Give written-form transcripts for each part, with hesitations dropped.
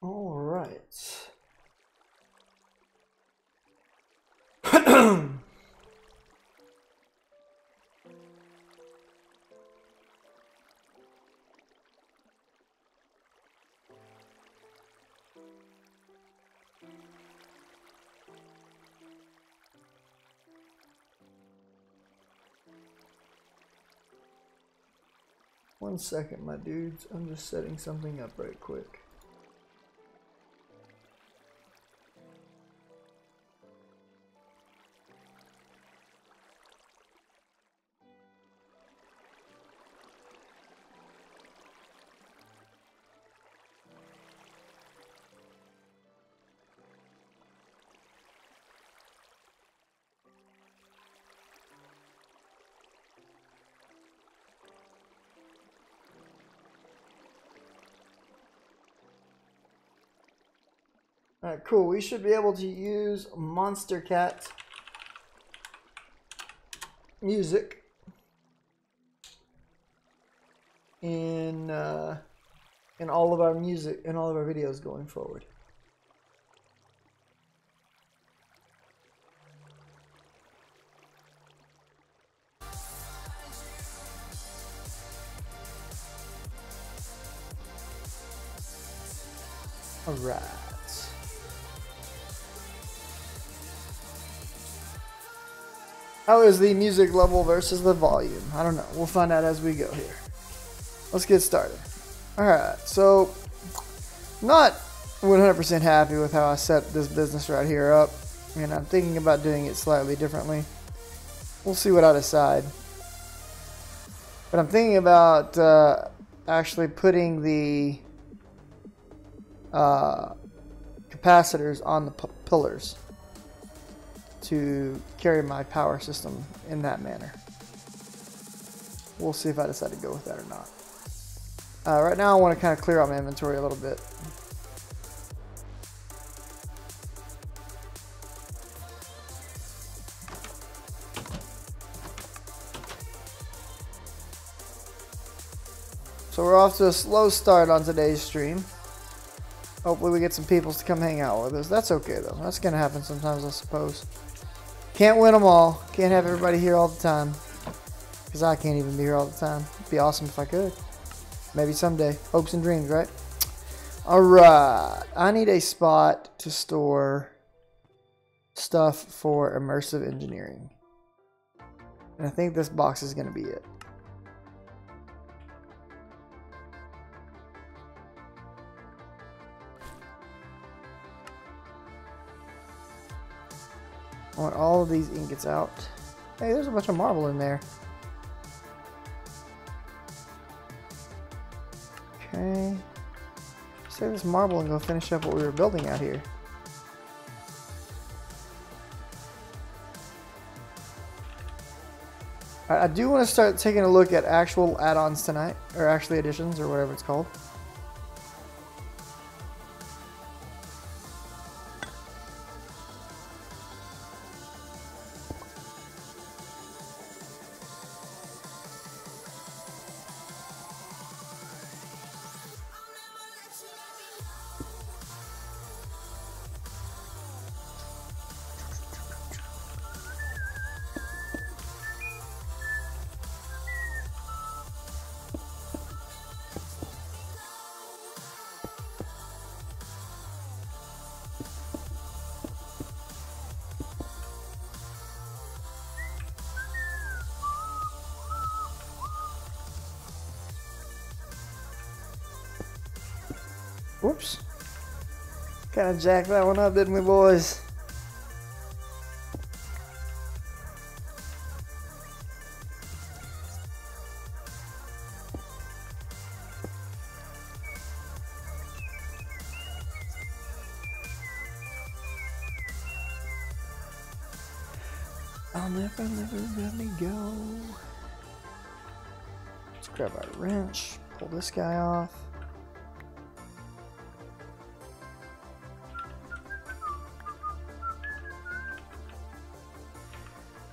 All right. 1 second, my dudes. I'm just setting something up right quick. Alright, cool. We should be able to use Monstercat music in all of our videos going forward. All right. How is the music level versus the volume? I don't know. We'll find out as we go here. Let's get started. Alright, so not 100% happy with how I set this business right here up. And I'm thinking about doing it slightly differently. We'll see what I decide. But I'm thinking about actually putting the capacitors on the pillars to carry my power system in that manner. We'll see if I decide to go with that or not. Right now I want to kind of clear out my inventory a little bit. So we're off to a slow start on today's stream. Hopefully we get some people to come hang out with us. That's okay though. That's going to happen sometimes, I suppose. Can't win them all. Can't have everybody here all the time. Because I can't even be here all the time. It'd be awesome if I could. Maybe someday. Hopes and dreams, right? Alright. I need a spot to store stuff for immersive engineering. And I think this box is going to be it. I want all of these ingots out. Hey, there's a bunch of marble in there. Okay. Save this marble and go finish up what we were building out here. I do want to start taking a look at actual add-ons tonight, or actually additions, or whatever it's called. Whoops. Kind of jacked that one up, didn't we, boys? I'll never let me go. Let's grab our wrench, pull this guy off.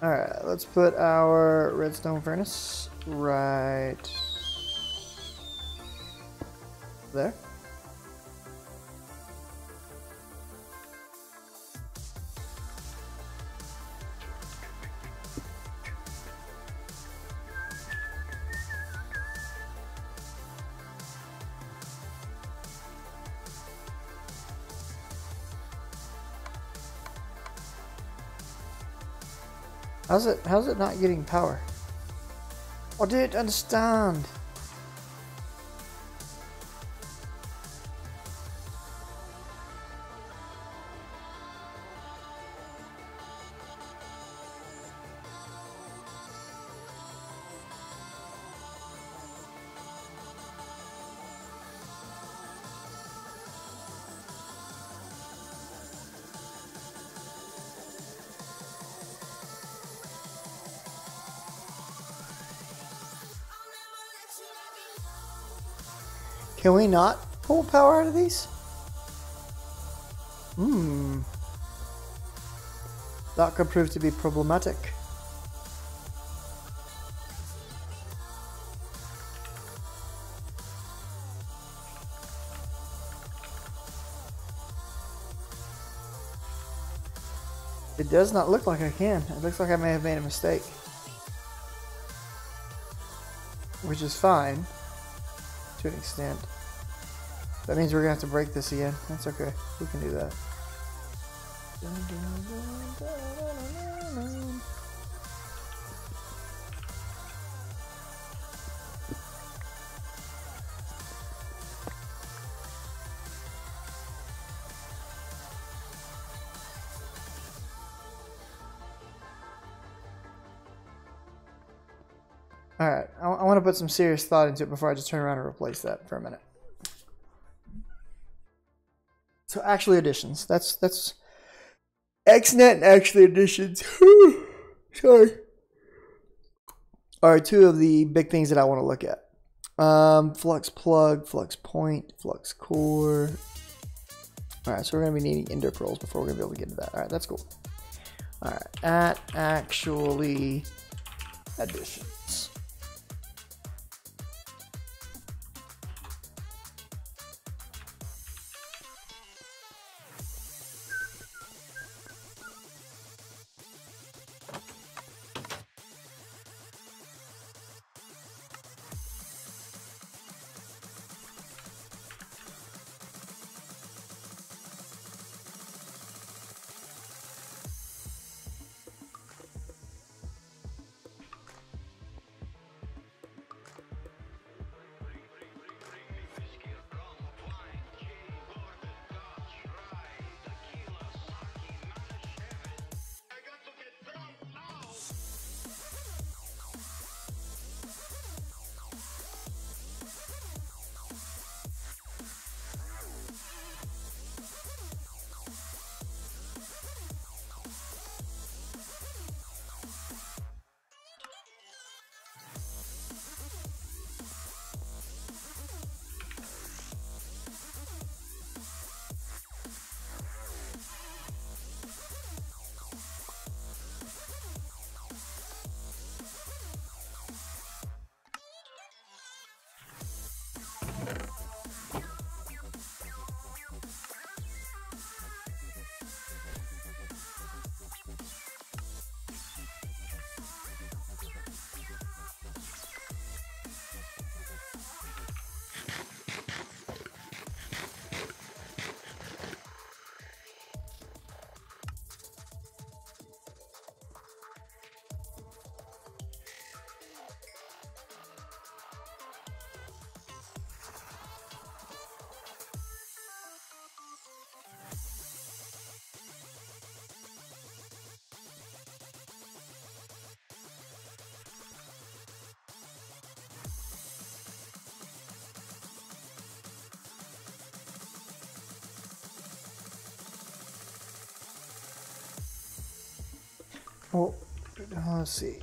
Alright, let's put our redstone furnace right there. How's it not getting power? I didn't understand. Can we not pull power out of these? That could prove to be problematic. It does not look like I can. It looks like I may have made a mistake. Which is fine. To an extent. That means we're gonna have to break this again. That's okay. We can do that. Alright, I want to put some serious thought into it before I just turn around and replace that for a minute. So actually additions. That's XNet and actually additions. Sorry. Are two of the big things that I want to look at. Flux plug, flux point, flux core. Alright, so we're going to be needing ender pearls before we're going to be able to get to that. Alright, that's cool. Alright, at actually additions. Well, let's see.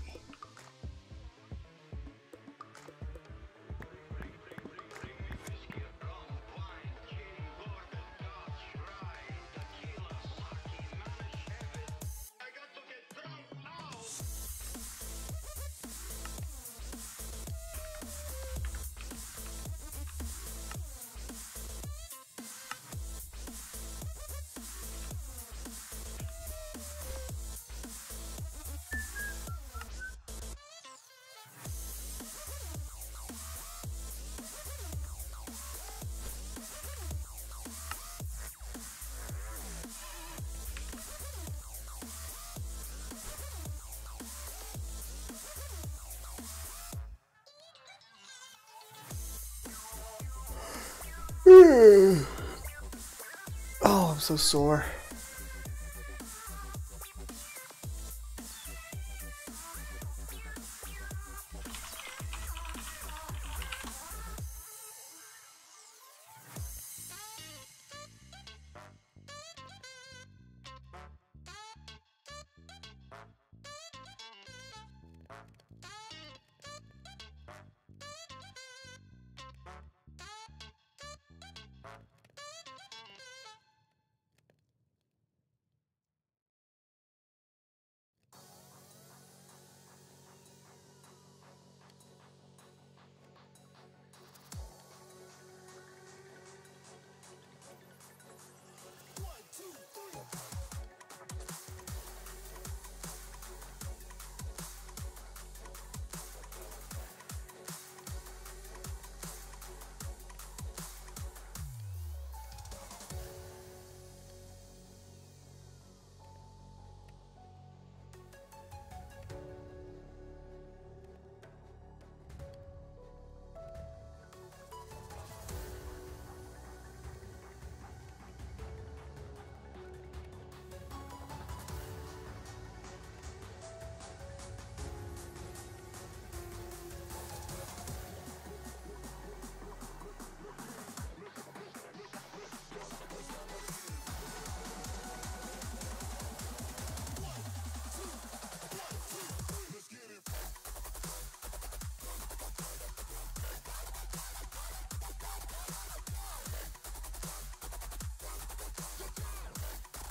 Oh, I'm so sore.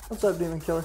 What's up, Demon Killer?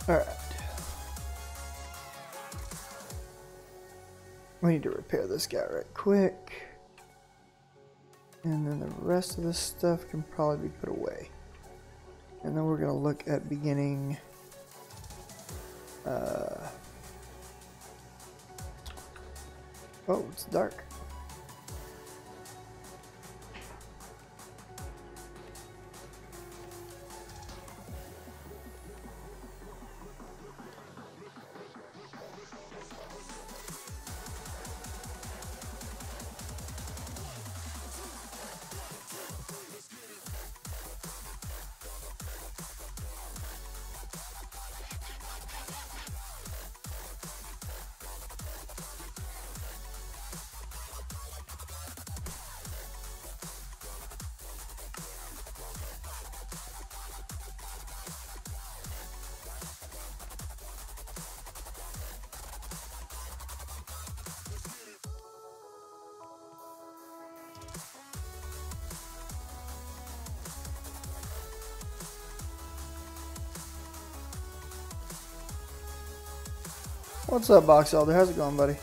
Alright. We need to repair this guy right quick. And then the rest of this stuff can probably be put away. And then we're going to look at beginning... Oh, it's dark. What's up, Box Elder? How's it going, buddy?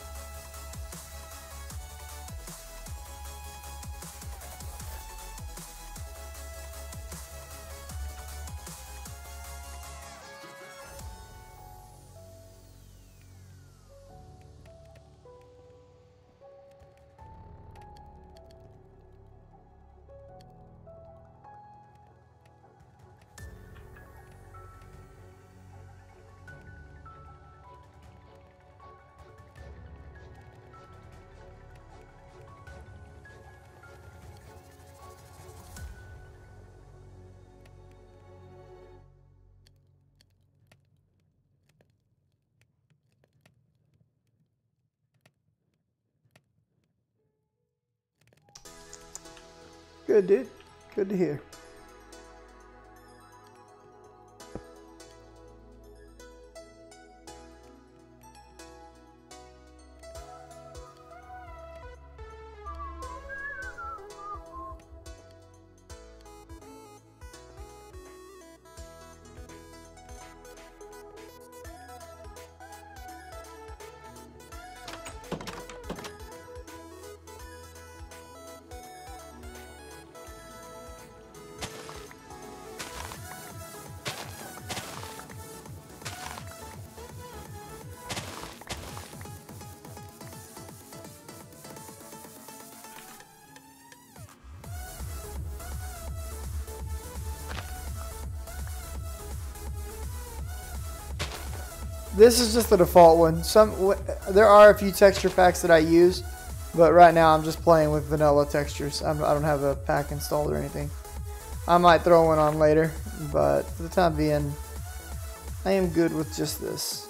Good, dude. Good to hear. This is just the default one. There are a few texture packs that I use, but right now I'm just playing with vanilla textures. I don't have a pack installed or anything. I might throw one on later, but for the time being, I am good with just this.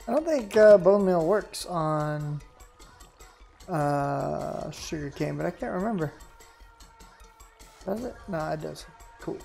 I don't think bone meal works on sugarcane, but I can't remember. Does it? No, it does. Cool.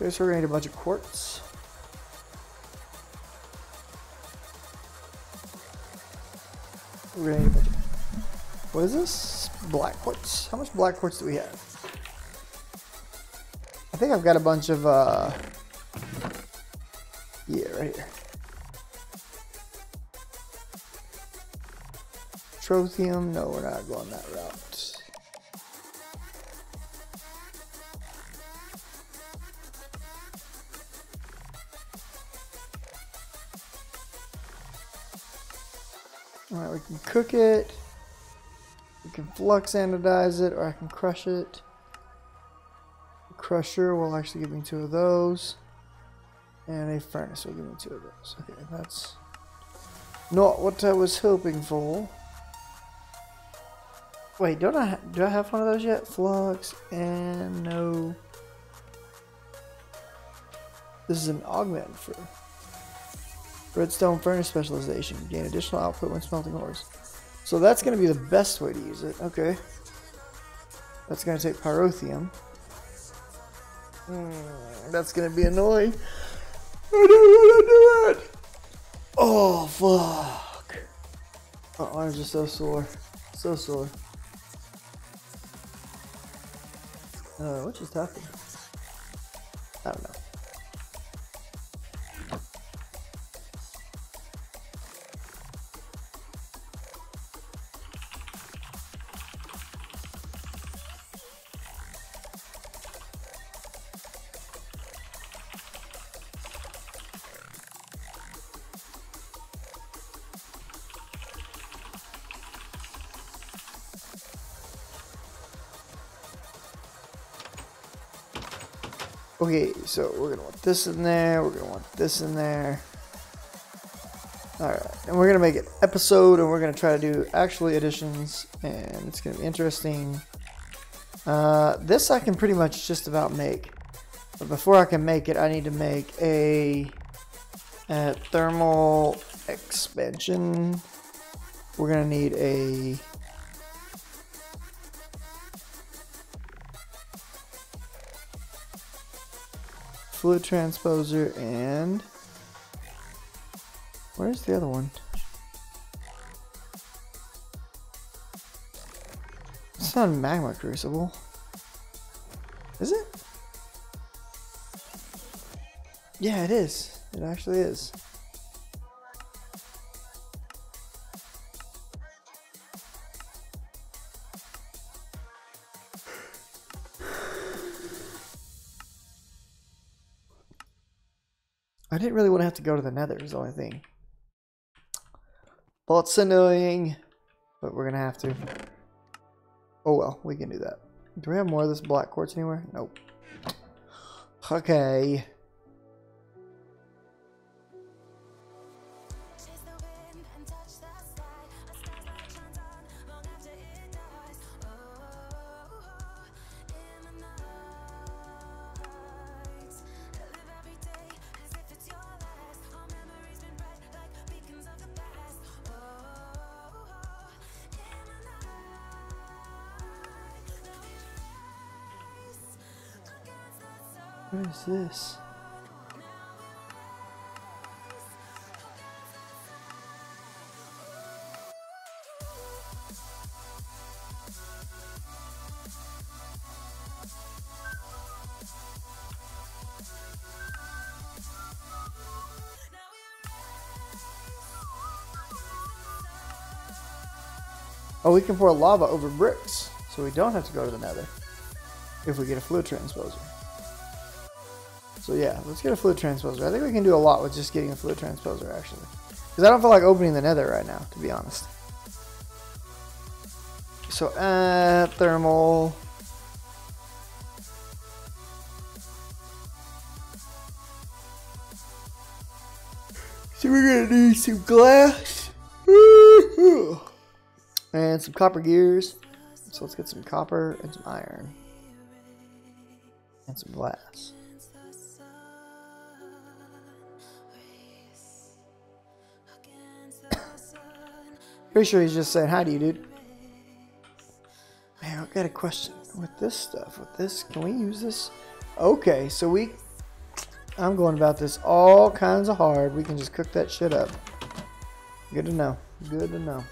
Okay, so we're gonna need a bunch of quartz. We're gonna need a bunch of, what is this? Black quartz. How much black quartz do we have? I think I've got a bunch of yeah, right here. Trothium, no, we're not going that route. Alright, we can cook it, we can flux anodize it, or I can crush it. The crusher will actually give me 2 of those, and a furnace will give me 2 of those. Okay, that's not what I was hoping for. Wait, do I have one of those yet? Flux, and no. This is an augment for redstone furnace specialization. Gain additional output when smelting ores. So that's going to be the best way to use it. Okay. That's going to take pyrotheum. That's going to be annoying. I don't want to do it. Oh, fuck. My arms are so sore. So sore. What just happened? I don't know. Okay, so we're gonna want this in there, we're gonna want this in there. Alright, and we're gonna make an episode and we're gonna try to do actually additions, and it's gonna be interesting. This I can pretty much just about make. But before I can make it, I need to make a thermal expansion. We're gonna need a fluid transposer, and where's the other one? It's not a magma crucible, is it? Yeah, it is. It actually is. I didn't really want to have to go to the nether, is the only thing. Well, it's annoying, but we're going to have to. Oh well, we can do that. Do we have more of this black quartz anywhere? Nope. Okay. What is this? Oh, we can pour lava over bricks, so we don't have to go to the nether if we get a fluid transposer. So yeah, let's get a fluid transposer. I think we can do a lot with just getting a fluid transposer, actually. Because I don't feel like opening the nether right now, to be honest. So, thermal. So we're gonna need some glass. And some copper gears. So let's get some copper and some iron. And some glass. Pretty sure he's just saying hi to you, dude. Man, I've got a question with this stuff. With this, can we use this? Okay, so I'm going about this all kinds of hard. We can just cook that shit up. Good to know. Good to know.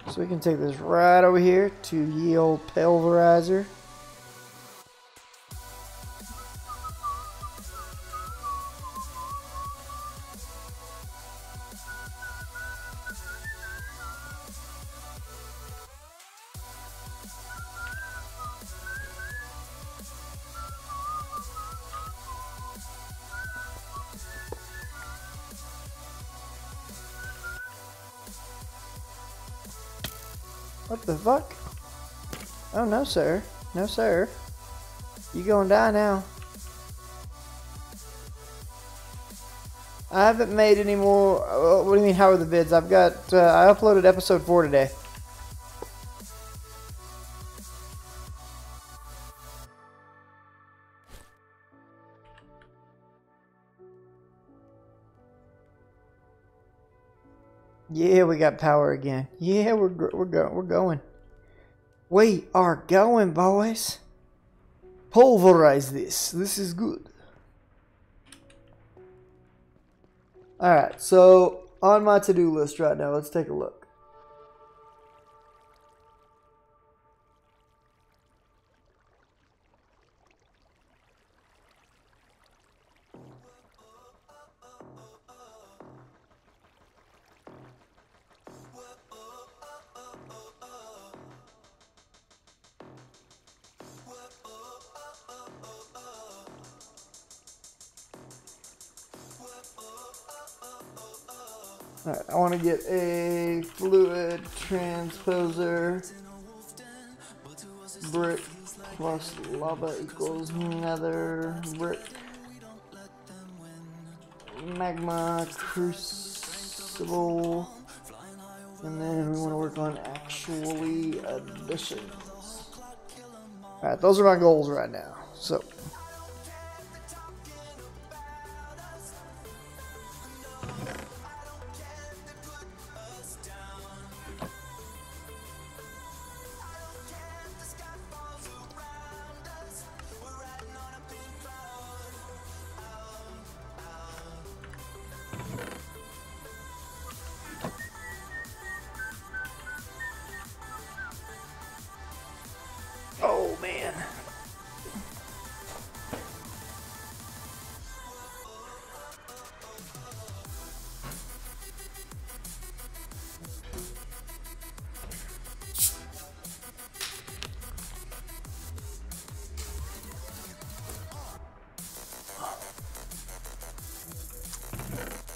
So we can take this right over here to yield pulverizer. What the fuck? Oh, no, sir. No, sir. You gonna die now. I haven't made any more. What do you mean, how are the vids? I've got, I uploaded episode 4 today. Yeah, we got power again. Yeah, we're going. We are going, boys. Pulverize this. This is good. Alright, so On my to-do list right now. Let's take a look. Alright, I want to get a fluid transposer. Brick plus lava equals nether brick. Magma crucible. And then we want to work on actually additions. Alright, those are my goals right now. So. Oh man.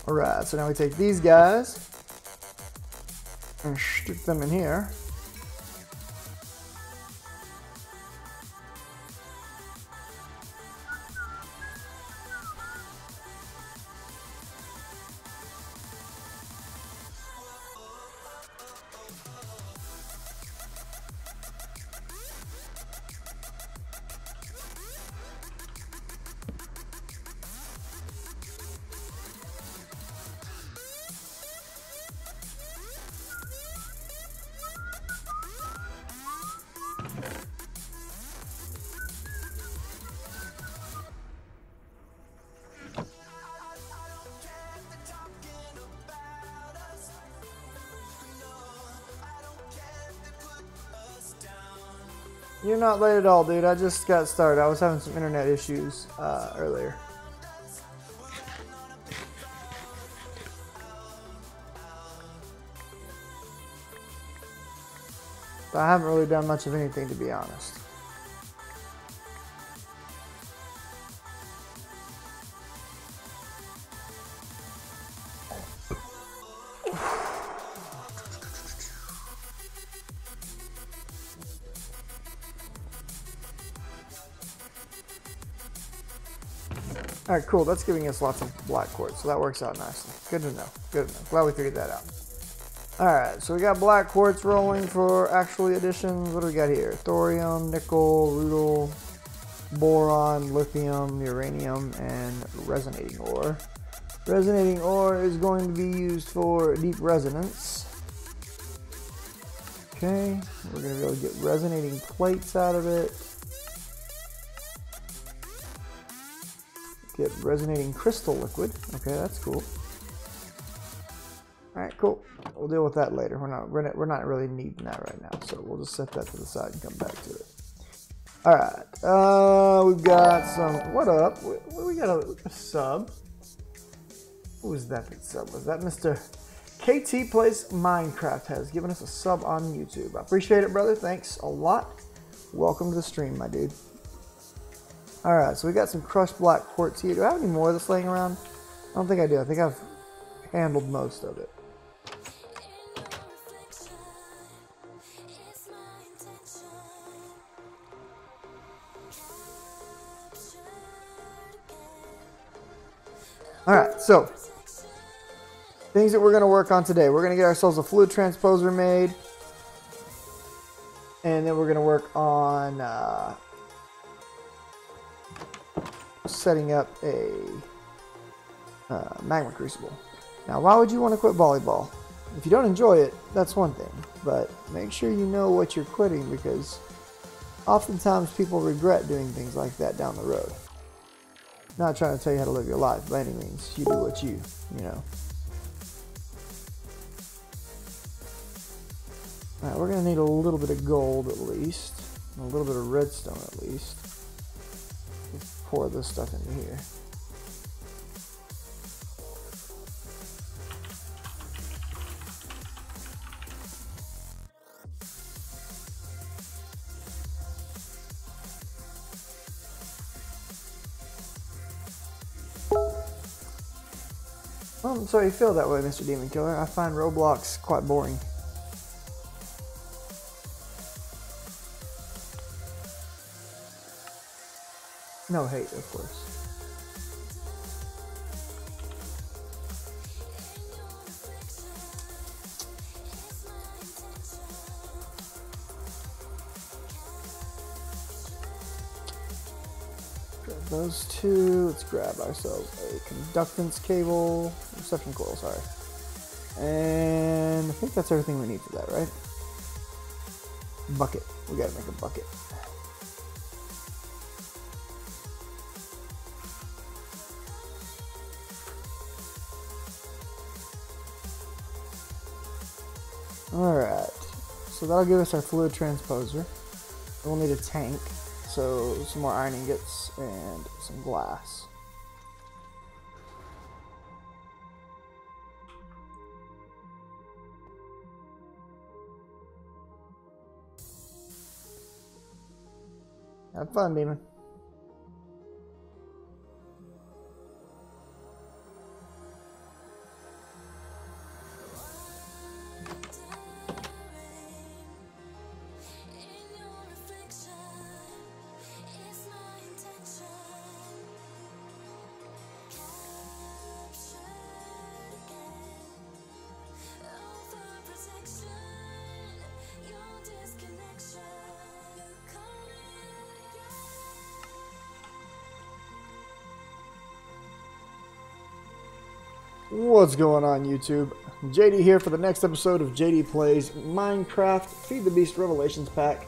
All right, so now we take these guys and stick them in here. You're not late at all, dude. I just got started. I was having some internet issues earlier. But I haven't really done much of anything, to be honest. Alright, cool. That's giving us lots of black quartz, so that works out nicely. Good to know. Good to know. Glad we figured that out. Alright, so we got black quartz rolling for actually additions. What do we got here? Thorium, nickel, rutile, boron, lithium, uranium, and resonating ore. Resonating ore is going to be used for deep resonance. Okay, we're going to be able to get resonating plates out of it. Get resonating crystal liquid. Okay, that's cool. All right, cool. We'll deal with that later. We're not really needing that right now, so we'll just set that to the side and come back to it. All right, we've got some. What up? We got a sub. Who was that sub? Was that Mr. KT Plays Minecraft has given us a sub on YouTube? I appreciate it, brother. Thanks a lot. Welcome to the stream, my dude. Alright, so we got some crushed black quartz here. Do I have any more of this laying around? I don't think I do. I think I've handled most of it. Alright, so things that we're going to work on today. We're going to get ourselves a fluid transposer made. And then we're going to work on setting up a magma crucible. Now, why would you want to quit volleyball? If you don't enjoy it, that's one thing, but make sure you know what you're quitting, because oftentimes people regret doing things like that down the road. Not trying to tell you how to live your life by any means. You do what you know. Alright, we're going to need a little bit of gold at least. And a little bit of redstone at least. Let's pour this stuff into here. Well, I'm sorry you feel that way, Mr. Demon Killer. I find Roblox quite boring. No hate, of course. Grab those two. Let's grab ourselves a conductance cable. Reception coil, sorry. And I think that's everything we need for that, right? Bucket. We gotta make a bucket. Alright, so that'll give us our fluid transposer. We'll need a tank, so some more iron ingots and some glass. Have fun, Demon. What's going on, YouTube? JD here for the next episode of JD Plays Minecraft Feed the Beast Revelations Pack.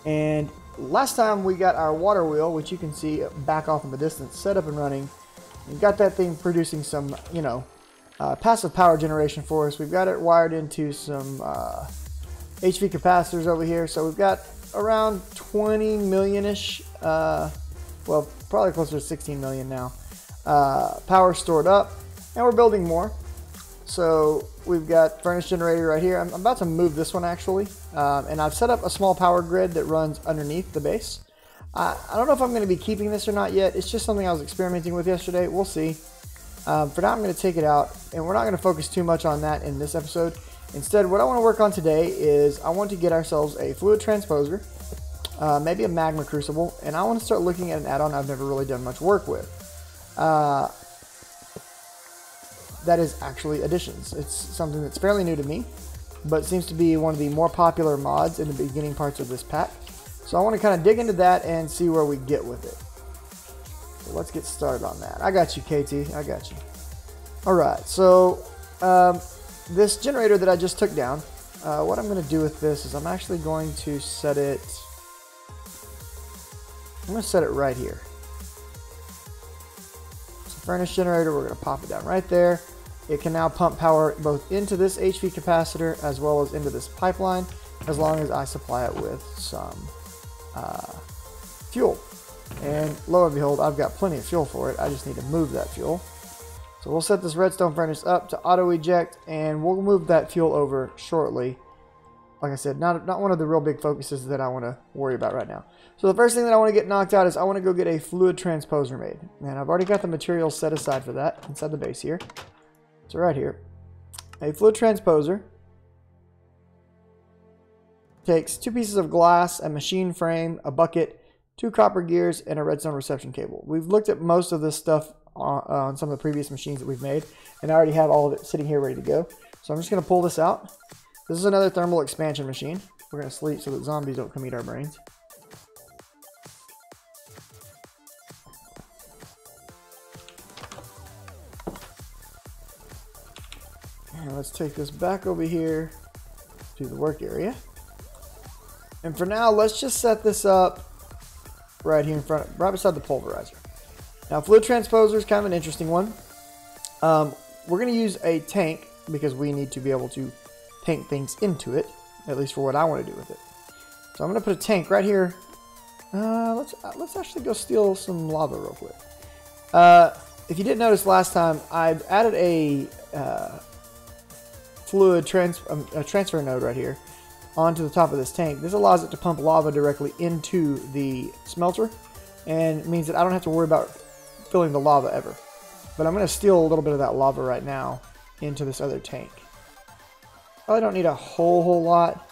And last time we got our water wheel, which you can see back off in the distance, set up and running. We got that thing producing some, passive power generation for us. We've got it wired into some HV capacitors over here. So we've got around 20 million-ish, well, probably closer to 16 million now, power stored up. And we're building more. So we've got furnace generator right here. I'm about to move this one actually. And I've set up a small power grid that runs underneath the base. I don't know if I'm going to be keeping this or not yet. It's just something I was experimenting with yesterday. We'll see. For now, I'm going to take it out. And we're not going to focus too much on that in this episode. Instead, what I want to work on today is I want to get ourselves a fluid transposer. Maybe a magma crucible. And I want to start looking at an add-on I've never really done much work with. That is actually additions. It's something that's fairly new to me, but seems to be one of the more popular mods in the beginning parts of this pack. So I want to kind of dig into that and see where we get with it. So let's get started on that. I got you, KT. I got you. Alright, so this generator that I just took down, what I'm going to do with this is I'm actually going to set it... I'm going to set it right here. So furnace generator, we're going to pop it down right there. It can now pump power both into this HV capacitor as well as into this pipeline, as long as I supply it with some fuel. And lo and behold, I've got plenty of fuel for it. I just need to move that fuel. So we'll set this redstone furnace up to auto eject, and we'll move that fuel over shortly. Like I said, not one of the real big focuses that I want to worry about right now. So the first thing that I want to get knocked out is I want to go get a fluid transposer made. And I've already got the materials set aside for that inside the base here. So right here, a fluid transposer takes 2 pieces of glass, a machine frame, a bucket, 2 copper gears, and a redstone reception cable. We've looked at most of this stuff on some of the previous machines that we've made, and I already have all of it sitting here ready to go. So I'm just going to pull this out. This is another thermal expansion machine. We're going to sleep so that zombies don't come eat our brains. And let's take this back over here to the work area. And for now, let's just set this up right here in front, right beside the pulverizer. Now, fluid transposer is kind of an interesting one. We're going to use a tank because we need to be able to tank things into it. at least for what I want to do with it. So I'm going to put a tank right here. Let's actually go steal some lava real quick. If you didn't notice last time, I've added a fluid transfer node right here onto the top of this tank. This allows it to pump lava directly into the smelter, and means that I don't have to worry about filling the lava ever. But I'm going to steal a little bit of that lava right now into this other tank. Probably don't need a whole lot,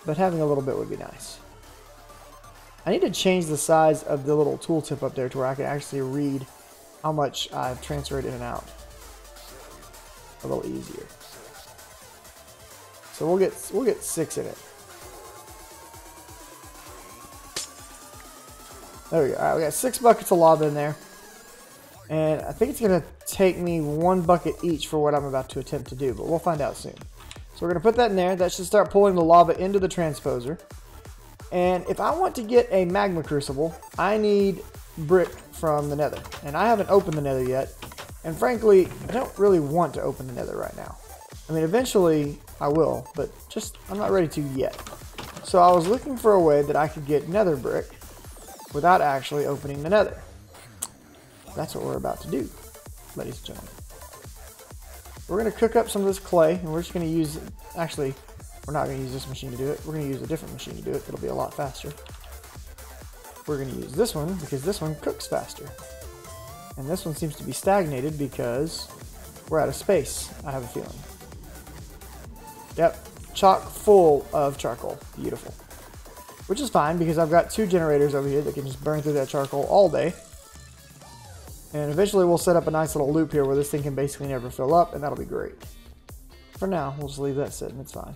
but having a little bit would be nice. I need to change the size of the little tooltip up there to where I can actually read how much I've transferred in and out. A little easier. So we'll get 6 in it. There we go. Alright, we got 6 buckets of lava in there. And I think it's going to take me 1 bucket each for what I'm about to attempt to do, but we'll find out soon. So we're going to put that in there. That should start pulling the lava into the transposer. And if I want to get a magma crucible, I need brick from the nether. And I haven't opened the nether yet. And frankly, I don't really want to open the nether right now. I mean, eventually I will, but just I'm not ready to yet. So I was looking for a way that I could get nether brick without actually opening the nether. That's what we're about to do, ladies and gentlemen. We're going to cook up some of this clay, and we're just going to use, actually, we're not going to use this machine to do it. We're going to use a different machine to do it. It'll be a lot faster. We're going to use this one because this one cooks faster. And this one seems to be stagnated because we're out of space, I have a feeling. Yep, chock full of charcoal. Beautiful. Which is fine because I've got 2 generators over here that can just burn through that charcoal all day. And eventually we'll set up a nice little loop here where this thing can basically never fill up, and that'll be great. For now, we'll just leave that sitting, it's fine.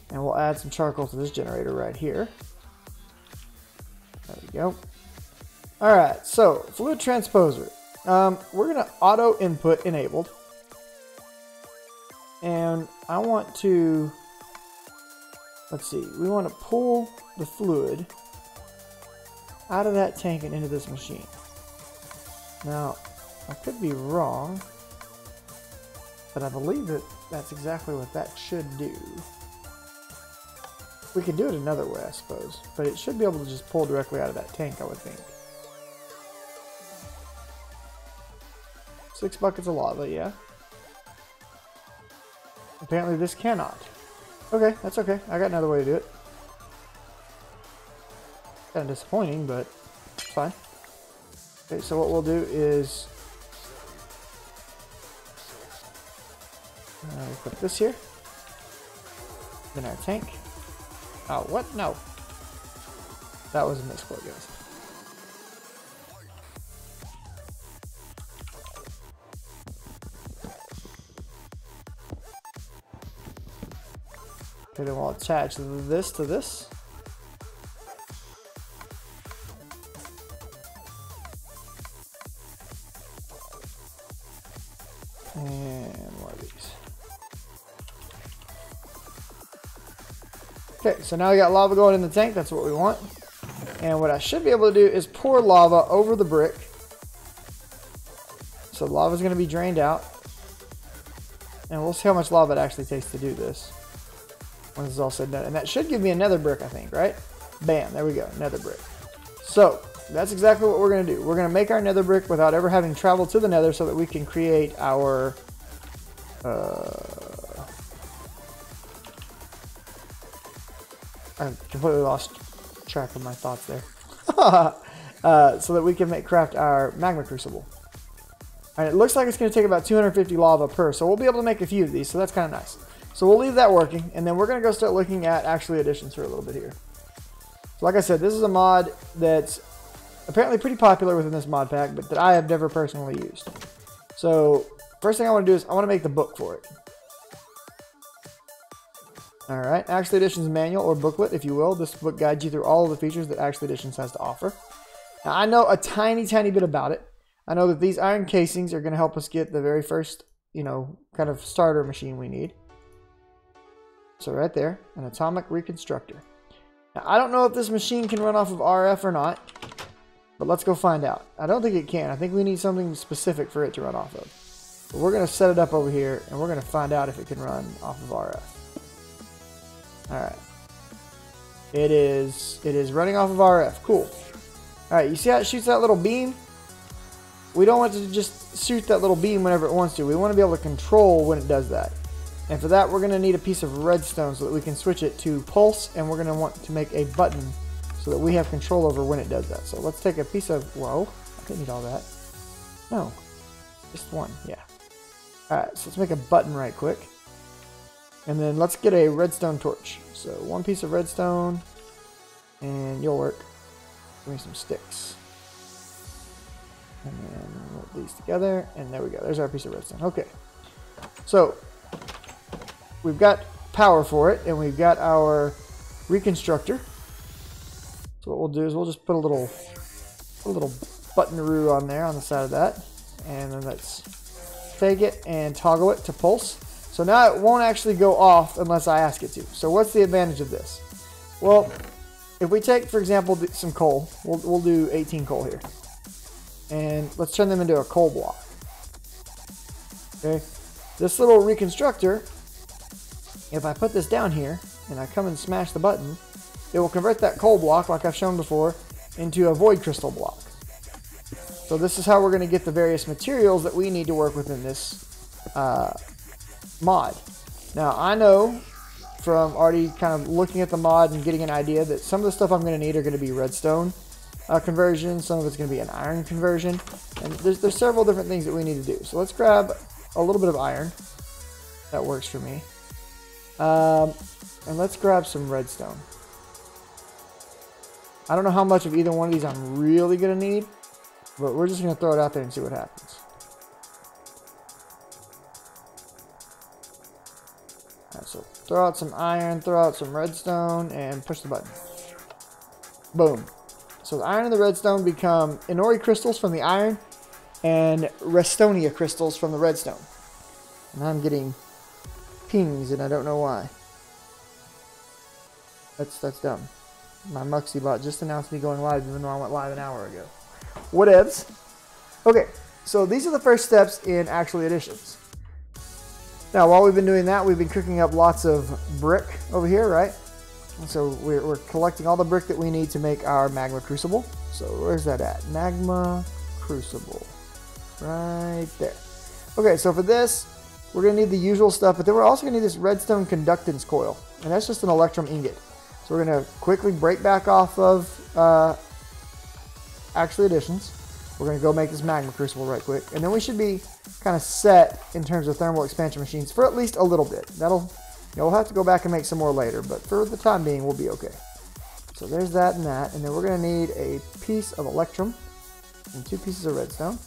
And we'll add some charcoal to this generator right here. There we go. Alright, so fluid transposer. We're going to auto input enabled. And I want to, let's see, we want to pull the fluid out of that tank and into this machine. Now, I could be wrong, but I believe that that's exactly what that should do. We could do it another way, I suppose, but it should be able to just pull directly out of that tank, I would think. 6 buckets of lava, yeah. Apparently this cannot. Okay, that's okay. I got another way to do it. Kind of disappointing, but it's fine. Okay, so what we'll do is put this here. Then our tank. Oh, what? No. That was a misquote, guys. Okay, then we'll attach this to this. And more of these. Okay, so now we got lava going in the tank. That's what we want. And what I should be able to do is pour lava over the brick. So lava is going to be drained out. And we'll see how much lava it actually takes to do this when this is all said and done. And that should give me a nether brick, I think, right? Bam, there we go, nether brick. So that's exactly what we're going to do. We're going to make our nether brick without ever having traveled to the nether so that we can create our I completely lost track of my thoughts there. So that we can craft our magma crucible. And it looks like it's going to take about 250 lava per, so we'll be able to make a few of these, so that's kind of nice. So we'll leave that working, and then we're going to go start looking at actually additions for a little bit here. So like I said, this is a mod that's apparently pretty popular within this mod pack, but that I have never personally used. So first thing I want to do is I want to make the book for it. Alright, Actually Editions manual, or booklet if you will. This book guides you through all of the features that Actually Editions has to offer. Now I know a tiny bit about it. I know that these iron casings are going to help us get the very first, you know, kind of starter machine we need. So right there, an atomic reconstructor. Now I don't know if this machine can run off of RF or not, but let's go find out. I don't think it can. I think we need something specific for it to run off of. But we're going to set it up over here, and we're going to find out if it can run off of RF. Alright. It is running off of RF. Cool. Alright, you see how it shoots that little beam? We don't want it to just shoot that little beam whenever it wants to. We want to be able to control when it does that. And for that, we're going to need a piece of redstone so that we can switch it to pulse, and we're going to want to make a button so that we have control over when it does that. So let's take a piece of... Whoa, I didn't need all that. No, just one, yeah. Alright, so let's make a button right quick. And then let's get a redstone torch. So one piece of redstone, and you'll work. Give me some sticks. And then we'll put these together, and there we go. There's our piece of redstone. Okay, so we've got power for it, and we've got our reconstructor. So what we'll do is we'll just put a little button-aroo on there on the side of that, and then let's take it and toggle it to pulse. So now it won't actually go off unless I ask it to. So what's the advantage of this? Well, if we take, for example, some coal, we'll do 18 coal here, and let's turn them into a coal block. Okay, this little reconstructor, if I put this down here and I come and smash the button, it will convert that coal block, like I've shown before, into a void crystal block. So this is how we're going to get the various materials that we need to work within this mod. Now, I know from already kind of looking at the mod and getting an idea that some of the stuff I'm going to need are going to be redstone conversion, some of it's going to be an iron conversion, and there's several different things that we need to do. So let's grab a little bit of iron. That works for me. And let's grab some redstone. I don't know how much of either one of these I'm really going to need, but we're just going to throw it out there and see what happens. Alright, so throw out some iron, throw out some redstone, and push the button. Boom. So the iron and the redstone become Inori crystals from the iron and Restonia crystals from the redstone. And I'm getting pings and I don't know why. That's dumb. My Muxy bot just announced me going live even though I went live an hour ago. Whatevs. Okay, so these are the first steps in Actually Additions. Now, while we've been doing that, we've been cooking up lots of brick over here, right? And so we're collecting all the brick that we need to make our magma crucible. So where's that at? Magma crucible. Right there. Okay, so for this, we're going to need the usual stuff, but then we're also going to need this redstone conductance coil. And that's just an electrum ingot. So we're going to quickly break back off of Actually Additions. We're going to go make this magma crucible right quick. And then we should be kind of set in terms of thermal expansion machines for at least a little bit. We'll have to go back and make some more later, but for the time being, we'll be okay. So there's that and that. And then we're going to need a piece of electrum and 2 pieces of redstone.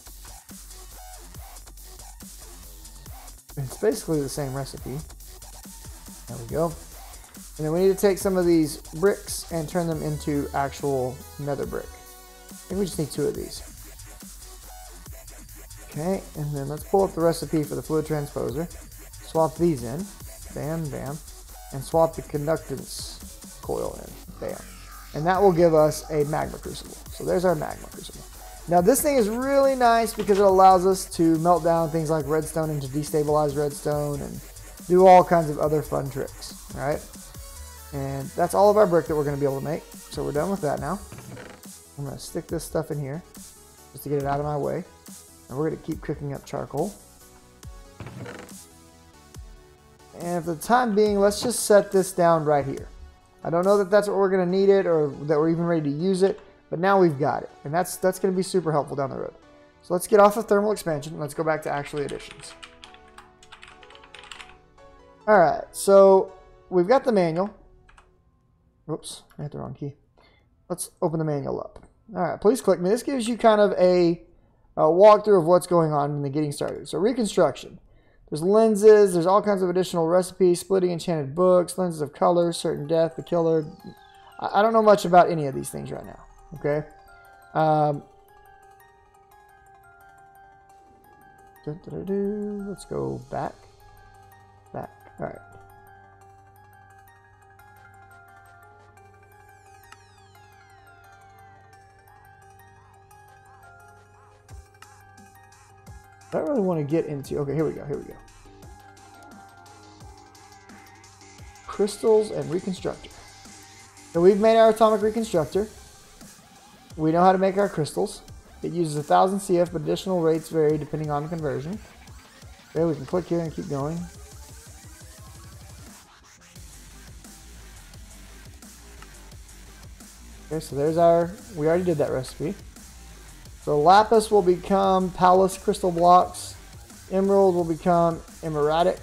It's basically the same recipe. There we go. And then we need to take some of these bricks and turn them into actual nether brick. I think we just need 2 of these. Okay, and then let's pull up the recipe for the fluid transposer. Swap these in. Bam, bam. And swap the conductance coil in. Bam. And that will give us a magma crucible. So there's our magma crucible. Now this thing is really nice because it allows us to melt down things like redstone into destabilized redstone and do all kinds of other fun tricks. Alright? And that's all of our brick that we're going to be able to make. So we're done with that now. I'm going to stick this stuff in here just to get it out of my way. And we're going to keep cooking up charcoal. And for the time being, let's just set this down right here. I don't know that that's what we're going to need it or that we're even ready to use it, but now we've got it. And that's going to be super helpful down the road. So let's get off of thermal expansion and let's go back to Actually Additions. Alright, so we've got the manual. Oops, I hit the wrong key. Let's open the manual up. Alright, please click me. This gives you kind of a walkthrough of what's going on in the getting started. So reconstruction. There's lenses, there's all kinds of additional recipes, splitting enchanted books, lenses of color, certain death, the killer. I don't know much about any of these things right now. Okay. Let's go back. Back. Alright. I don't really want to get into... Okay, here we go. Here we go. crystals and reconstructor. So we've made our atomic reconstructor. We know how to make our crystals. It uses 1000 CF, but additional rates vary depending on conversion. Okay, we can click here and keep going. Okay, so there's our, we already did that recipe. So lapis will become Pallas crystal blocks. Emerald will become emeradic.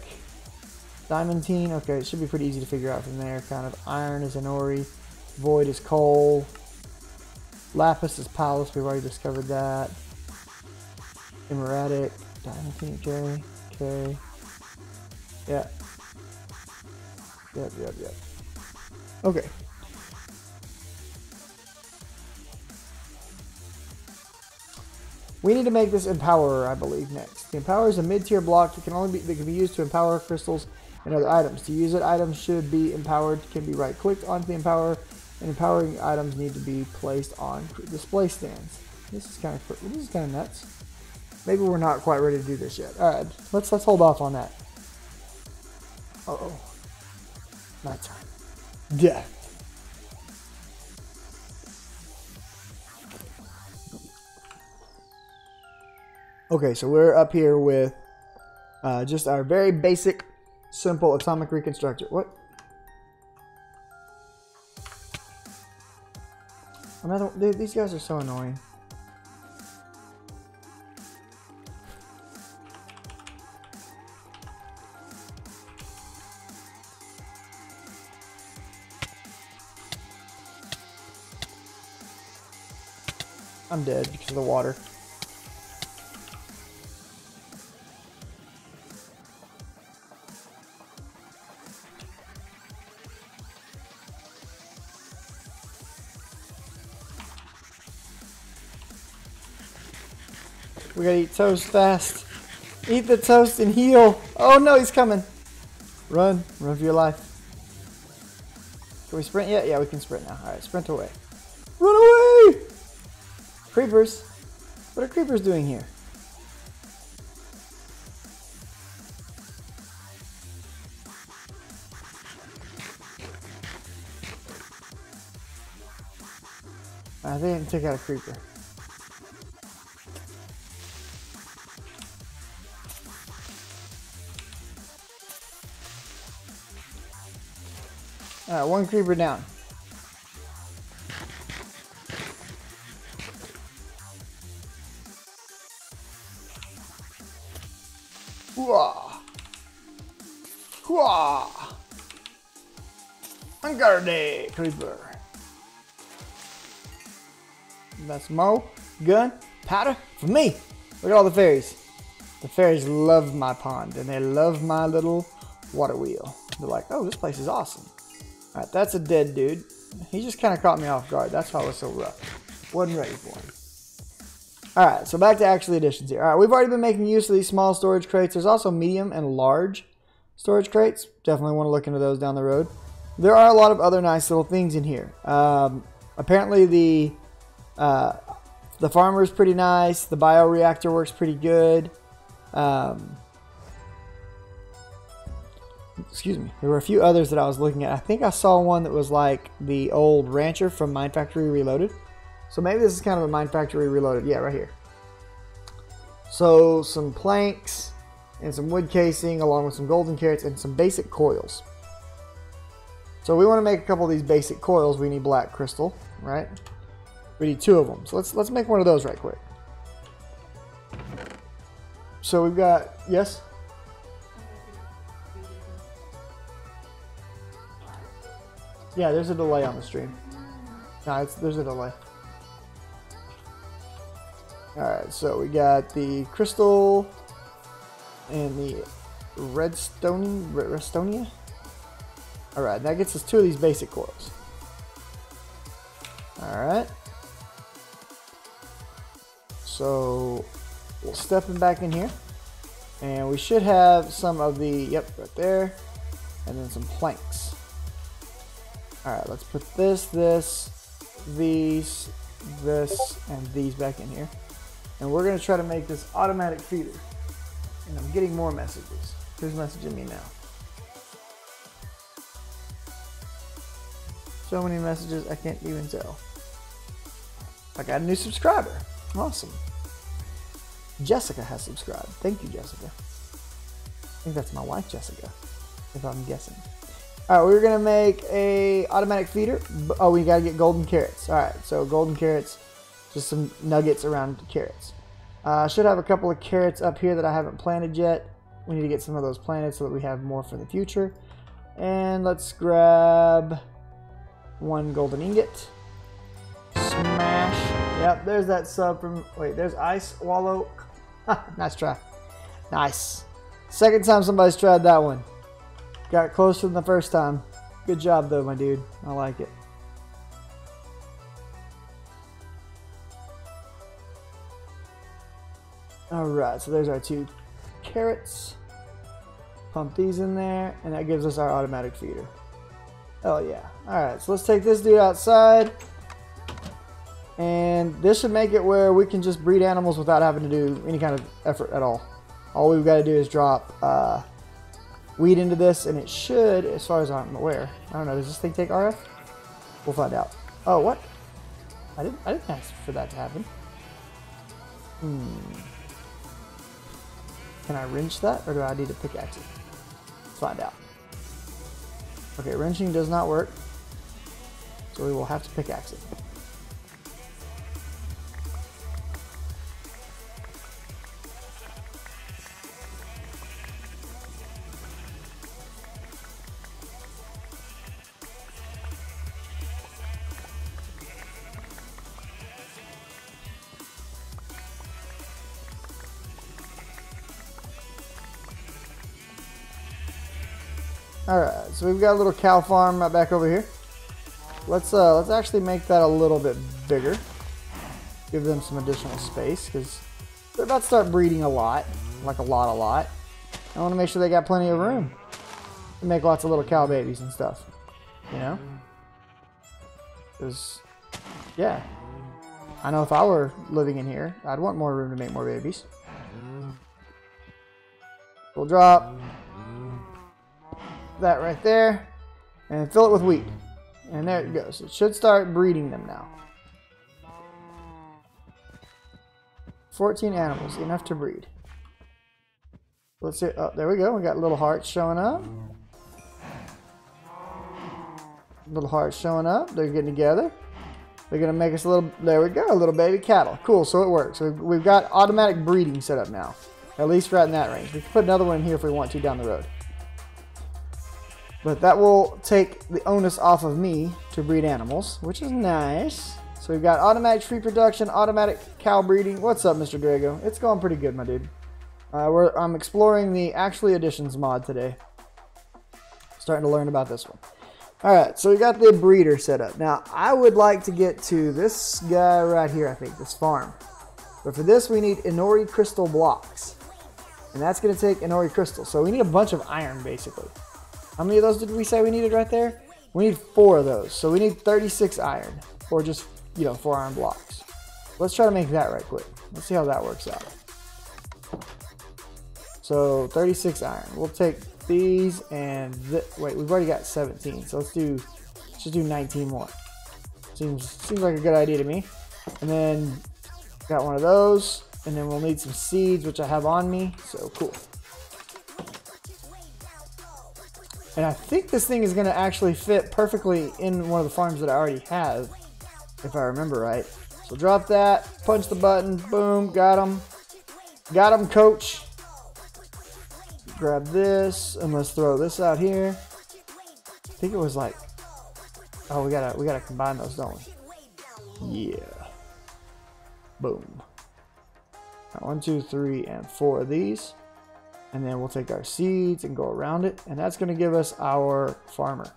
Diamantine, okay, it should be pretty easy to figure out from there. Kind of iron is an ori. Void is coal. Lapis is Pallas, we've already discovered that. Emeradic. Diamantine, okay. Okay. Yeah. Yep. Okay. We need to make this Empowerer, I believe, next. The Empowerer is a mid-tier block that can be used to empower crystals and other items. To use it, items should be empowered, can be right-clicked onto the Empowerer, and empowering items need to be placed on display stands. This is kind of nuts. Maybe we're not quite ready to do this yet. All right, let's hold off on that. Uh-oh. Nighttime. Death. Okay, so we're up here with just our very basic, simple atomic reconstructor. What? Dude, these guys are so annoying. I'm dead because of the water. We gotta eat toast fast. Eat the toast and heal. Oh no, he's coming. Run. Run for your life. Can we sprint yet? Yeah, we can sprint now. Alright, sprint away. Run away! Creepers. What are creepers doing here? They didn't take out a creeper. Alright, one creeper down. Hooah! Hooah! Unguarded creeper. That's Mo, gun, powder for me. Look at all the fairies. The fairies love my pond and they love my little water wheel. They're like, oh, this place is awesome. Alright, that's a dead dude. He just kind of caught me off guard. That's why it was so rough. Wasn't ready for him. Alright, so back to actual additions here. Alright, we've already been making use of these small storage crates. There's also medium and large storage crates. Definitely want to look into those down the road. There are a lot of other nice little things in here. Apparently the farmer is pretty nice. The bioreactor works pretty good. Excuse me. There were a few others that I was looking at. I think I saw one that was like the old rancher from Mine Factory Reloaded. So maybe this is kind of a Mine Factory Reloaded. Yeah, right here. So some planks and some wood casing along with some golden carrots and some basic coils. So we want to make a couple of these basic coils. We need black crystal, right? We need 2 of them. So let's make one of those right quick. So we've got, yes? Yeah, there's a delay on the stream. No, there's a delay. Alright, so we got the crystal and the redstonia. Alright, that gets us 2 of these basic coils. Alright. So we'll step them back in here. And we should have some of the, yep, right there. And then some planks. Alright, let's put this, these, this, and these back in here. And we're going to try to make this automatic feeder. And I'm getting more messages. Who's messaging me now? So many messages, I can't even tell. I got a new subscriber. Awesome. Jessica has subscribed. Thank you, Jessica. I think that's my wife, Jessica, if I'm guessing. All right, we're gonna make a automatic feeder. Oh, we gotta get golden carrots. All right, so golden carrots, just some nuggets around carrots. I should have a couple of carrots up here that I haven't planted yet. We need to get some of those planted so that we have more for the future. And let's grab one golden ingot. Smash. Yep, there's that sub from, wait, there's Ice Wallow. Nice try. Nice. Second time somebody's tried that one. Got it closer than the first time. Good job though, my dude. I like it. Alright, so there's our 2 carrots. Pump these in there, and that gives us our automatic feeder. Oh yeah. Alright, so let's take this dude outside. And this should make it where we can just breed animals without having to do any kind of effort at all. All we've got to do is drop wheat into this, and it should, as far as I'm aware. I don't know, does this thing take RF? We'll find out. Oh, what? I didn't ask for that to happen. Can I wrench that, or do I need to pickaxe it? Let's find out. Okay, wrenching does not work, so we will have to pickaxe it. Alright, so we've got a little cow farm right back over here. Let's actually make that a little bit bigger. Give them some additional space, because they're about to start breeding a lot. Like a lot. I want to make sure they got plenty of room to make lots of little cow babies and stuff. You know? Because, yeah. I know if I were living in here, I'd want more room to make more babies. We'll drop that right there and fill it with wheat, and there it goes. It should start breeding them now. 14 animals, enough to breed. Let's see. Oh, there we go. We got little hearts showing up. Little hearts showing up. They're getting together. They're gonna make us a little, there we go, a little baby cattle. Cool, so it works. So we've got automatic breeding set up now, at least right in that range. We can put another one in here if we want to down the road. But that will take the onus off of me to breed animals, which is nice. So we've got automatic tree production, automatic cow breeding. What's up, Mr. Drago? It's going pretty good, my dude. I'm exploring the Actually Additions mod today. Starting to learn about this one. Alright, so we got the breeder set up. Now, I would like to get to this guy right here, I think, this farm. But for this, we need Inori crystal blocks. And that's going to take Inori crystal. So we need a bunch of iron, basically. How many of those did we say we needed right there? We need 4 of those. So we need 36 iron. Or just, 4 iron blocks. Let's try to make that right quick. Let's see how that works out. So 36 iron. We'll take these and wait, we've already got 17. So let's just do 19 more. Seems like a good idea to me. And then got one of those. And then we'll need some seeds, which I have on me. So cool. And I think this thing is going to actually fit perfectly in one of the farms that I already have, if I remember right. So drop that, punch the button, boom, got him. Got him, coach. Grab this, and let's throw this out here. I think it was like, oh, we gotta combine those, don't we? Yeah. Boom. Got 1, 2, 3, and 4 of these. And then we'll take our seeds and go around it. And that's going to give us our farmer.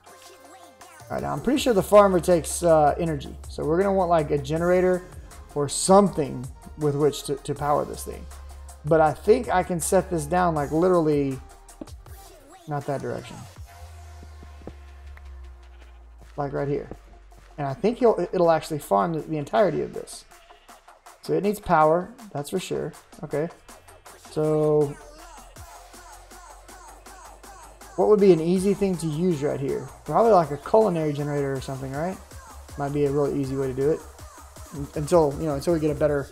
Alright, now I'm pretty sure the farmer takes energy. So we're going to want like a generator or something with which to power this thing. But I think I can set this down like literally, not that direction. Like right here. And I think it'll actually farm the entirety of this. So it needs power, that's for sure. Okay. So What would be an easy thing to use right here? Probably like a culinary generator or something, right? Might be a really easy way to do it. Until we get a better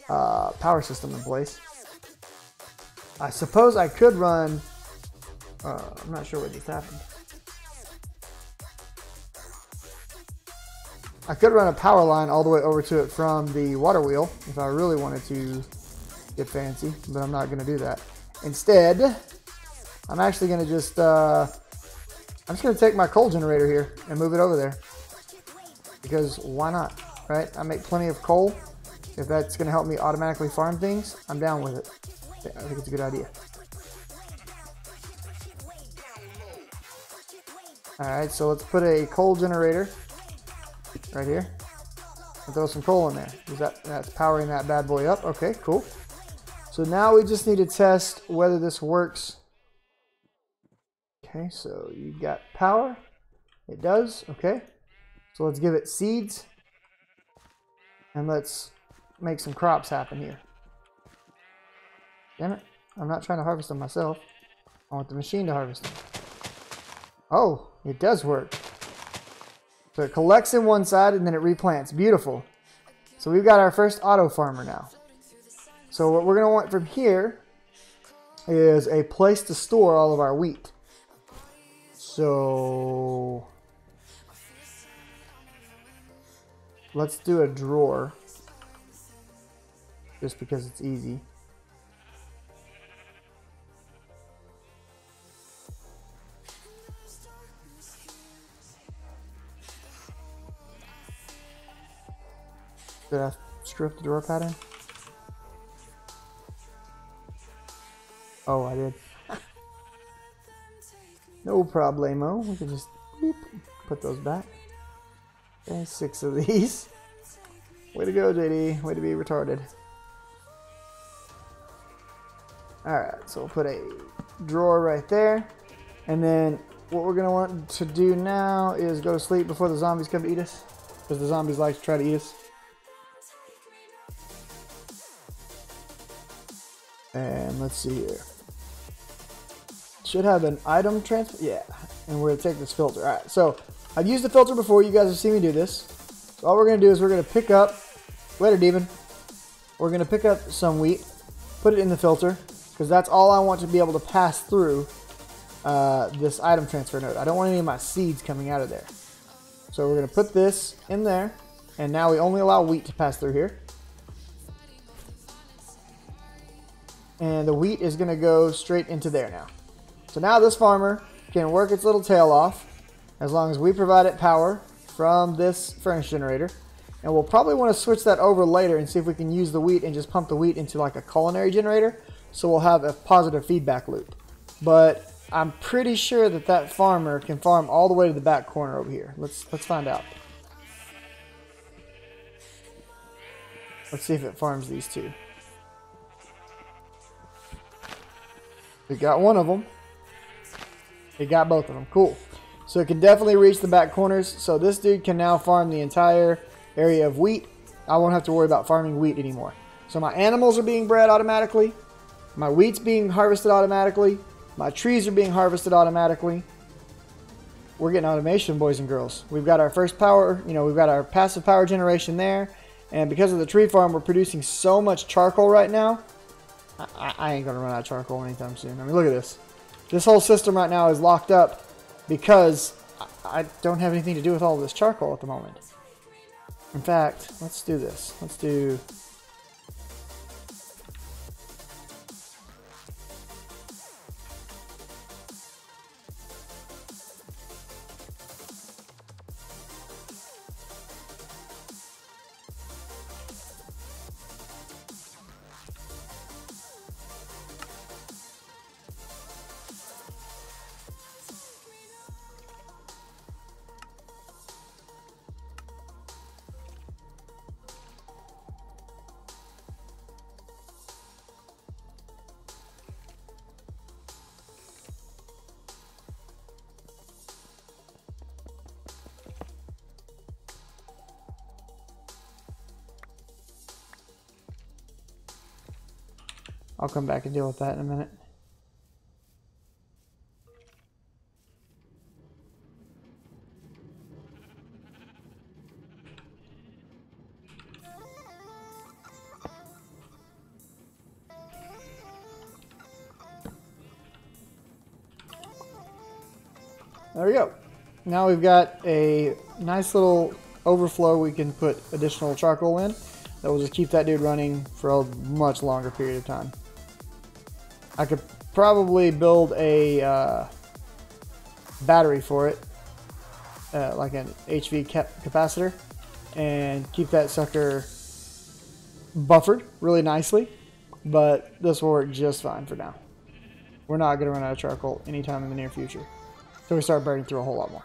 power system in place. I suppose I could run. I'm not sure what just happened. I could run a power line all the way over to it from the water wheel if I really wanted to get fancy, but I'm not going to do that. Instead, I'm actually going to just, I'm just going to take my coal generator here and move it over there. Because why not, right? I make plenty of coal. If that's going to help me automatically farm things, I'm down with it. I think it's a good idea. Alright, so let's put a coal generator right here. And throw some coal in there. That's powering that bad boy up. Okay, cool. So now we just need to test whether this works. Okay, so you've got power. It does. Okay. So let's give it seeds. And let's make some crops happen here. Damn it. I'm not trying to harvest them myself. I want the machine to harvest them. Oh, it does work. So it collects in one side and then it replants. Beautiful. So we've got our first auto farmer now. So what we're going to want from here is a place to store all of our wheat. So let's do a drawer. Just because it's easy. Did I screw up the drawer pattern? Oh, I did. No problemo. We can just boop, put those back. Okay, 6 of these. Way to go, JD. Way to be retarded. Alright, so we'll put a drawer right there. And then what we're going to want to do now is go to sleep before the zombies come to eat us. Because the zombies like to try to eat us. And let's see here. Should have an item transfer. Yeah. And we're going to take this filter. Alright, so I've used the filter before. You guys have seen me do this. So all we're going to do is we're going to pick up. Later, Demon. We're going to pick up some wheat. Put it in the filter. Because that's all I want to be able to pass through this item transfer node. I don't want any of my seeds coming out of there. So we're going to put this in there. And now we only allow wheat to pass through here. And the wheat is going to go straight into there now. So now this farmer can work its little tail off as long as we provide it power from this furnace generator. And we'll probably want to switch that over later and see if we can use the wheat and just pump the wheat into like a culinary generator. So we'll have a positive feedback loop. But I'm pretty sure that that farmer can farm all the way to the back corner over here. Let's find out. Let's see if it farms these two. It got one of them. It got both of them. Cool. So it can definitely reach the back corners. So this dude can now farm the entire area of wheat. I won't have to worry about farming wheat anymore. So my animals are being bred automatically. My wheat's being harvested automatically. My trees are being harvested automatically. We're getting automation, boys and girls. We've got our first power, we've got our passive power generation there. And because of the tree farm, we're producing so much charcoal right now. I ain't going to run out of charcoal anytime soon. I mean, look at this. This whole system right now is locked up because I don't have anything to do with all this charcoal at the moment. In fact, let's do this. Let's do... I'll come back and deal with that in a minute. There we go. Now we've got a nice little overflow we can put additional charcoal in. That will just keep that dude running for a much longer period of time. I could probably build a battery for it, like an HV capacitor, and keep that sucker buffered really nicely, but this will work just fine for now. We're not going to run out of charcoal anytime in the near future, so we start burning through a whole lot more.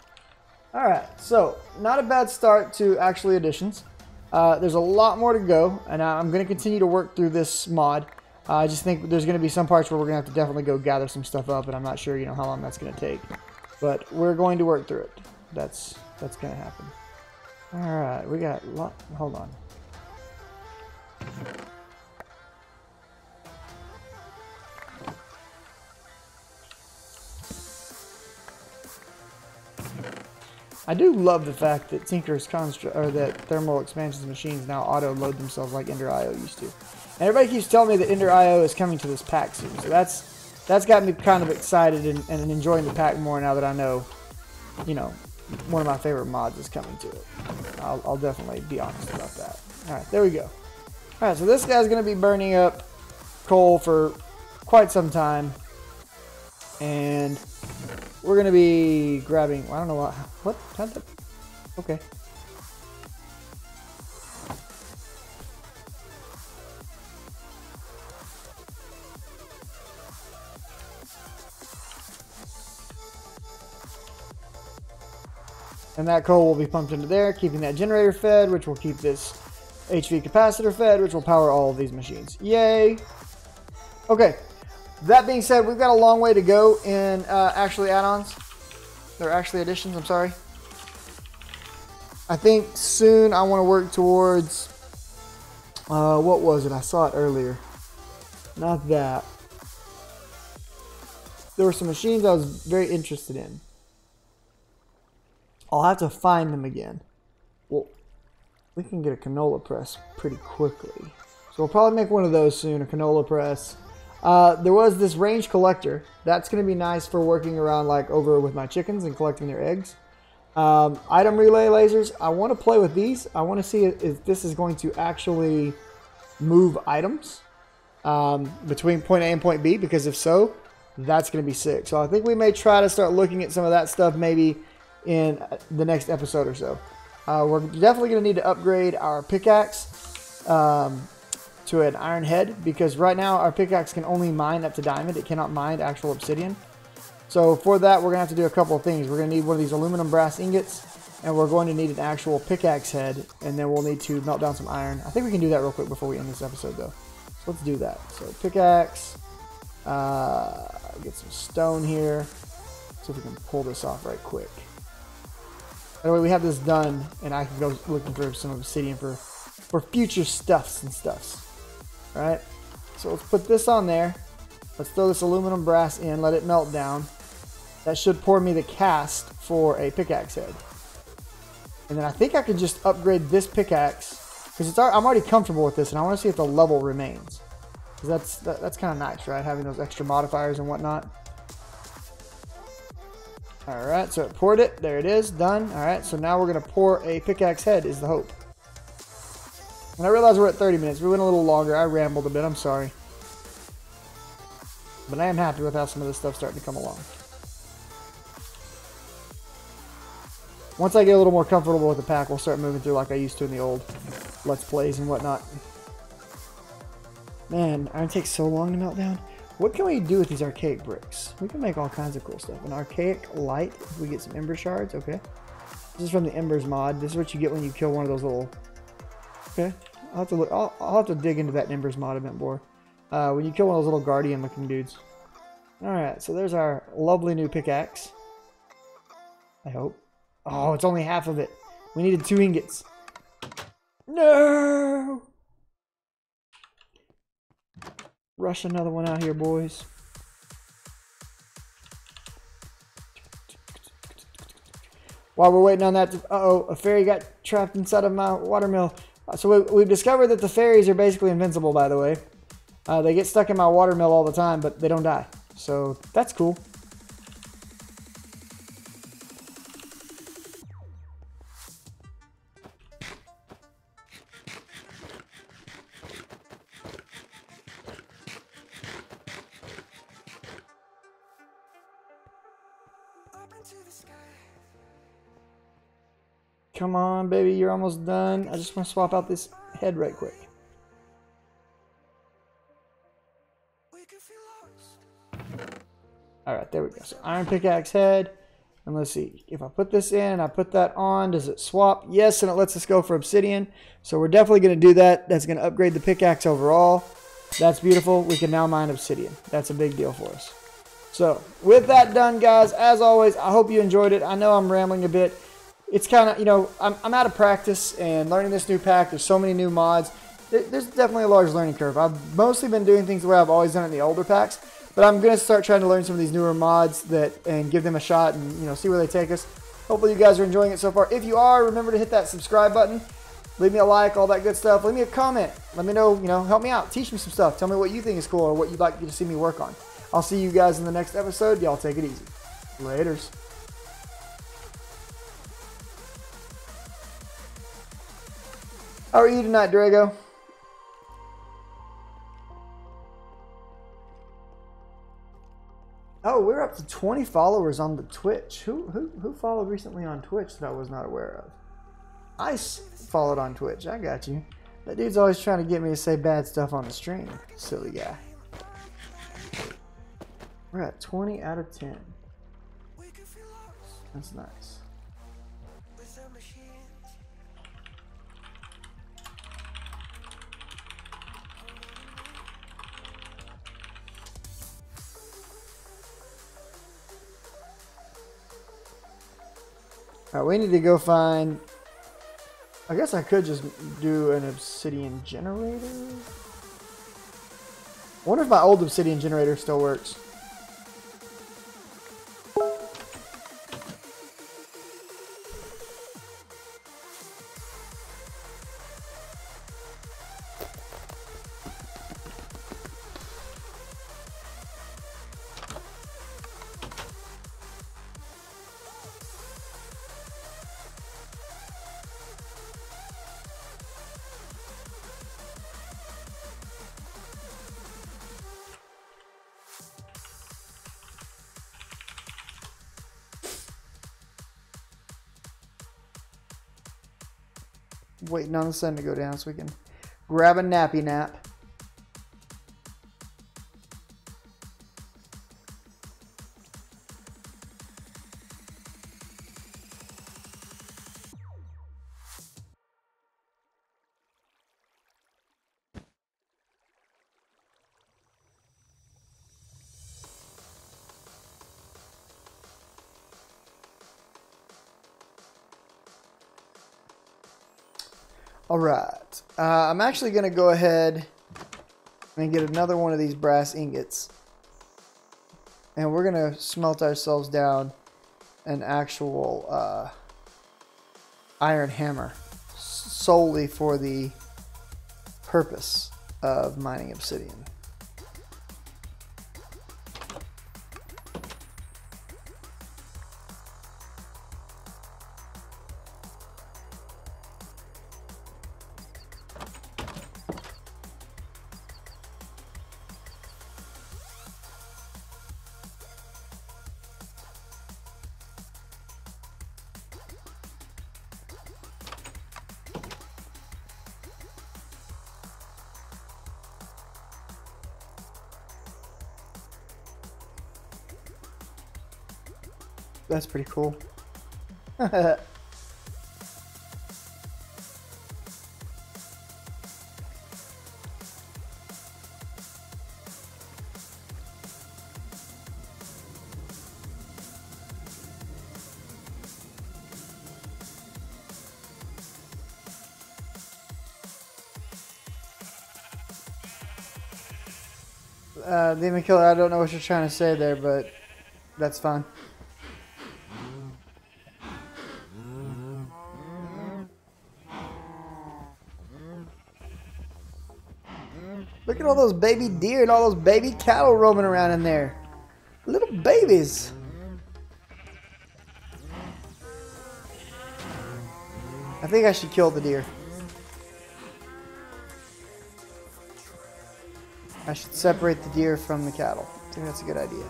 Alright, so not a bad start to actually additions. There's a lot more to go, and I'm going to continue to work through this mod. I just think there's going to be some parts where we're going to have to definitely go gather some stuff up, and I'm not sure, how long that's going to take. But we're going to work through it. That's going to happen. Alright, we got a lot. Hold on. I do love the fact that Tinker's that Thermal Expansions machines now auto-load themselves like Ender IO used to. And everybody keeps telling me that Ender IO is coming to this pack soon, so that's got me kind of excited and enjoying the pack more now that I know, one of my favorite mods is coming to it. I'll definitely be honest about that. Alright, there we go. Alright, so this guy's going to be burning up coal for quite some time. And we're going to be grabbing, I don't know what, okay. And that coal will be pumped into there, keeping that generator fed, which will keep this HV capacitor fed, which will power all of these machines. Yay! Okay, that being said, we've got a long way to go in actually add-ons. They're actually additions, I'm sorry. I think soon I want to work towards, what was it? I saw it earlier. Not that. There were some machines I was very interested in. I'll have to find them again. Well, we can get a canola press pretty quickly. So we'll probably make one of those soon, a canola press. There was this range collector. That's going to be nice for working around like over with my chickens and collecting their eggs. Item relay lasers. I want to play with these. I want to see if this is going to actually move items between point A and point B, because if so, that's going to be sick. So I think we may try to start looking at some of that stuff maybe in the next episode or so. We're definitely going to need to upgrade our pickaxe to an iron head, because right now our pickaxe can only mine up to diamond. It cannot mine actual obsidian. So for that, we're going to have to do a couple of things. We're going to need one of these aluminum brass ingots, and we're going to need an actual pickaxe head, and then we'll need to melt down some iron. I think we can do that real quick before we end this episode, though. So let's do that. So pickaxe, get some stone here. See if we can pull this off right quick. Anyway, we have this done, and I can go looking for some obsidian for future stuffs and stuffs. Alright, so let's put this on there. Let's throw this aluminum brass in, let it melt down. That should pour me the cast for a pickaxe head. And then I think I can just upgrade this pickaxe, because I'm already comfortable with this, and I want to see if the level remains. Because that's kind of nice, right? Having those extra modifiers and whatnot. Alright, so it poured it. There it is. Done. Alright, so now we're going to pour a pickaxe head is the hope. And I realize we're at 30 minutes. We went a little longer. I rambled a bit. I'm sorry. But I am happy with how some of this stuff's starting to come along. Once I get a little more comfortable with the pack, we'll start moving through like I used to in the old Let's Plays and whatnot. Man, iron takes so long to melt down. What can we do with these archaic bricks? We can make all kinds of cool stuff. An archaic light, if we get some ember shards, okay. This is from the Embers mod. This is what you get when you kill one of those little... Okay, I'll have to look. I'll have to dig into that Embers mod a bit more. When you kill one of those little guardian looking dudes. Alright, so there's our lovely new pickaxe. I hope. Oh, it's only half of it. We needed 2 ingots. No! Rush another one out here, boys. While we're waiting on that, uh-oh, a fairy got trapped inside of my watermill. So we've discovered that the fairies are basically invincible, by the way. They get stuck in my watermill all the time, but they don't die. So that's cool. Come on, baby, you're almost done. I just want to swap out this head right quick. Alright, there we go. So iron pickaxe head. And let's see. If I put this in, I put that on, does it swap? Yes, and it lets us go for obsidian. So we're definitely going to do that. That's going to upgrade the pickaxe overall. That's beautiful. We can now mine obsidian. That's a big deal for us. So with that done, guys, as always, I hope you enjoyed it. I know I'm rambling a bit. It's kind of, you know, I'm out of practice and learning this new pack. There's so many new mods. There's definitely a large learning curve. I've mostly been doing things the way I've always done it in the older packs. But I'm going to start trying to learn some of these newer mods and give them a shot and, you know, see where they take us. Hopefully you guys are enjoying it so far. If you are, remember to hit that subscribe button. Leave me a like, all that good stuff. Leave me a comment. Let me know, you know, help me out. Teach me some stuff. Tell me what you think is cool or what you'd like to see me work on. I'll see you guys in the next episode. Y'all take it easy. Laters. How are you tonight, Drago? Oh, we're up to 20 followers on the Twitch. Who followed recently on Twitch that I was not aware of? Ice followed on Twitch. I got you. That dude's always trying to get me to say bad stuff on the stream. Silly guy. We're at 20 out of 10. That's nice. Alright, we need to go find... I guess I could just do an obsidian generator. I wonder if my old obsidian generator still works. Waiting on the sun to go down so we can grab a nappy nap. Alright, I'm actually going to go ahead and get another one of these brass ingots. And we're going to smelt ourselves down an actual iron hammer solely for the purpose of mining obsidian. That's pretty cool. Demon Killer, I don't know what you're trying to say there, but that's fine. Look at all those baby deer and all those baby cattle roaming around in there. Little babies. I think I should kill the deer. I should separate the deer from the cattle. I think that's a good idea.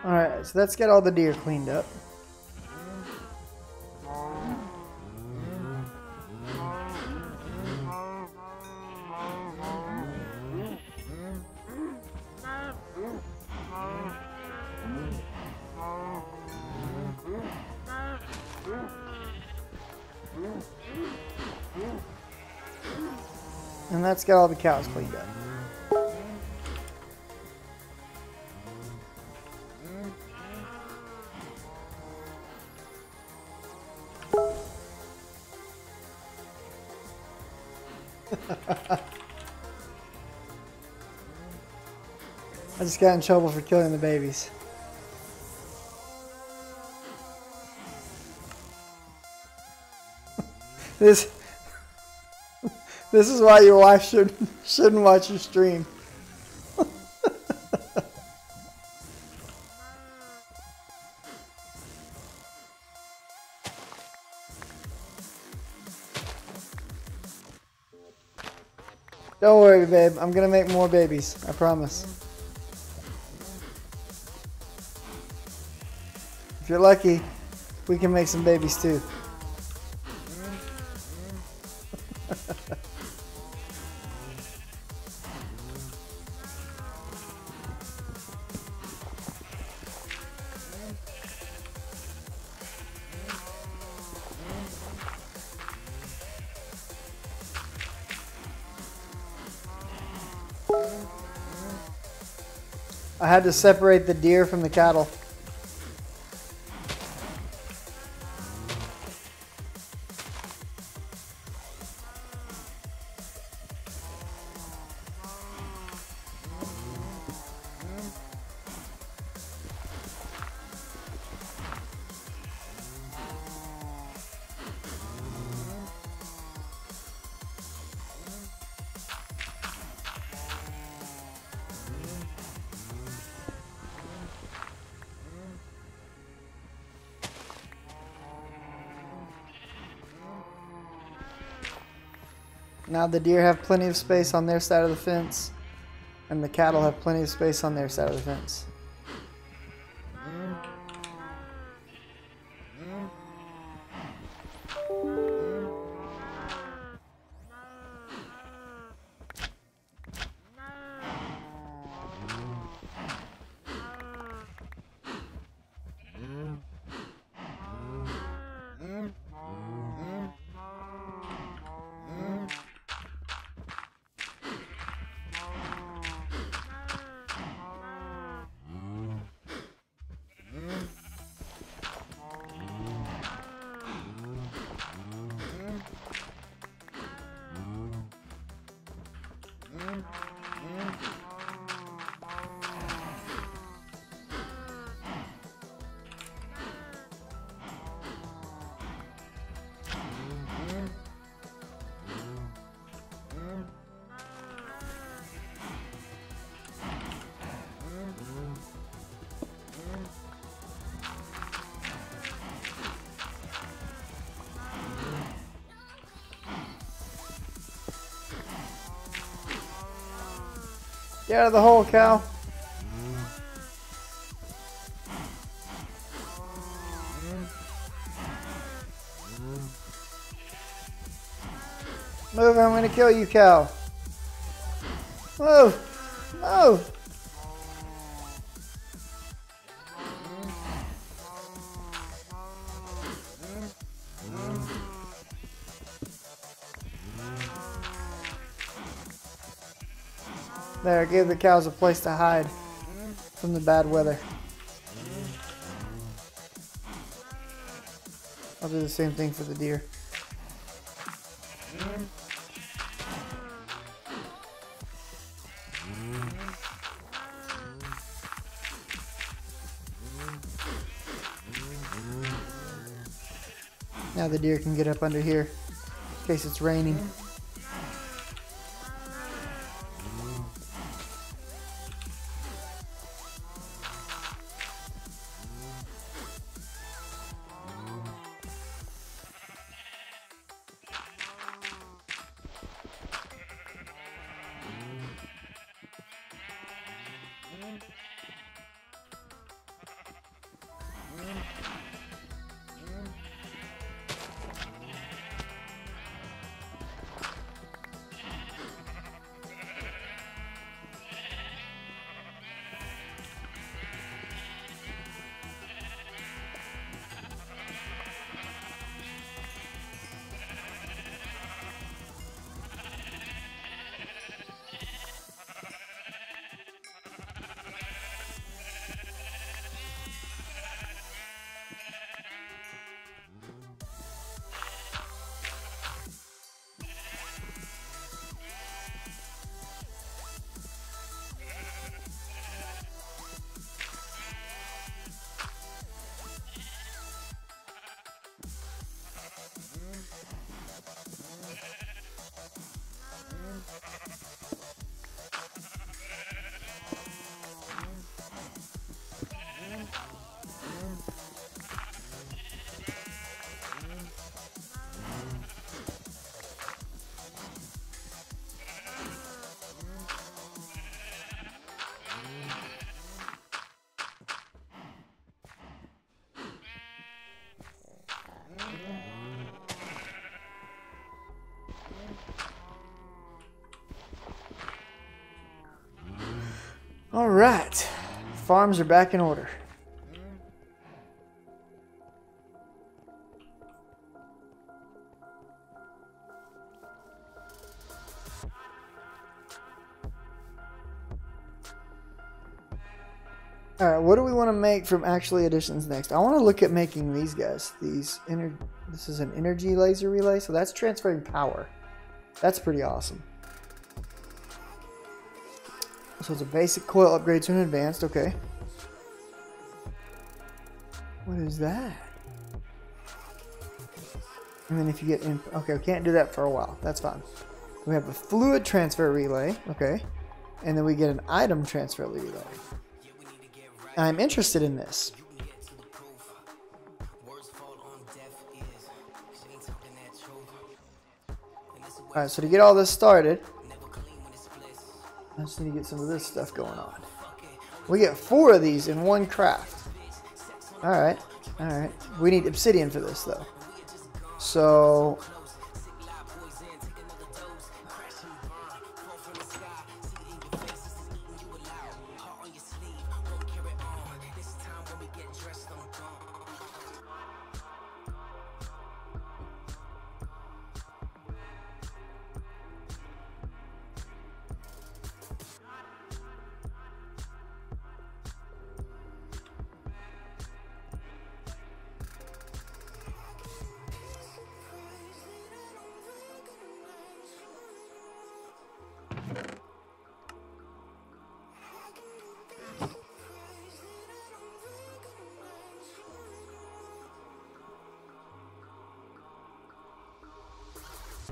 Alright, so let's get all the deer cleaned up. And let's get all the cows cleaned up. I just got in trouble for killing the babies. This is why your wife shouldn't watch your stream. Don't worry, babe. I'm gonna make more babies. I promise. If you're lucky, we can make some babies too. I had to separate the deer from the cattle. Now the deer have plenty of space on their side of the fence, and the cattle have plenty of space on their side of the fence. Get out of the hole, cow. Move, I'm gonna kill you, cow. Move! Move! There, give the cows a place to hide from the bad weather. I'll do the same thing for the deer. Now the deer can get up under here in case it's raining. All right, farms are back in order. All right, what do we want to make from actually additions next? I want to look at making these guys. This is an energy laser relay, so that's transferring power. That's pretty awesome. So it's a basic coil upgrade to an advanced, okay. What is that? And then if you get in, okay, we can't do that for a while. That's fine. We have a fluid transfer relay, okay. And then we get an item transfer relay. I'm interested in this. Alright, so to get all this started, I just need to get some of this stuff going on. We get 4 of these in one craft. Alright, alright. We need obsidian for this though. So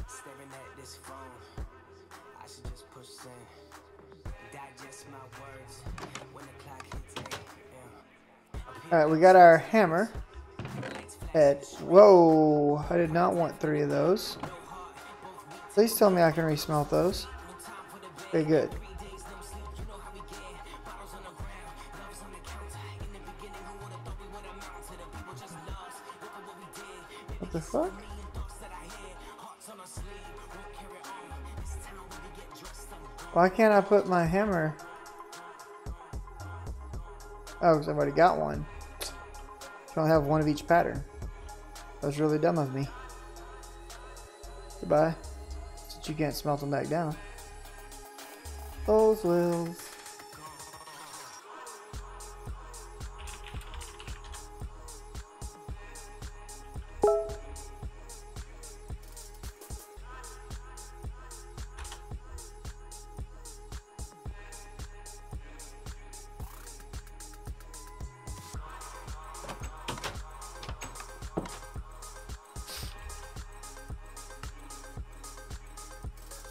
staring at this phone, I should just push send, digest my words when the clock hits 8. alright, we got our hammer. Whoa, I did not want 3 of those. Please tell me I can resmelt those. Okay, good. What the fuck? Why can't I put my hammer? Oh, because I've already got one. I only have one of each pattern. That was really dumb of me. Goodbye. Since you can't smelt them back down. Those wills.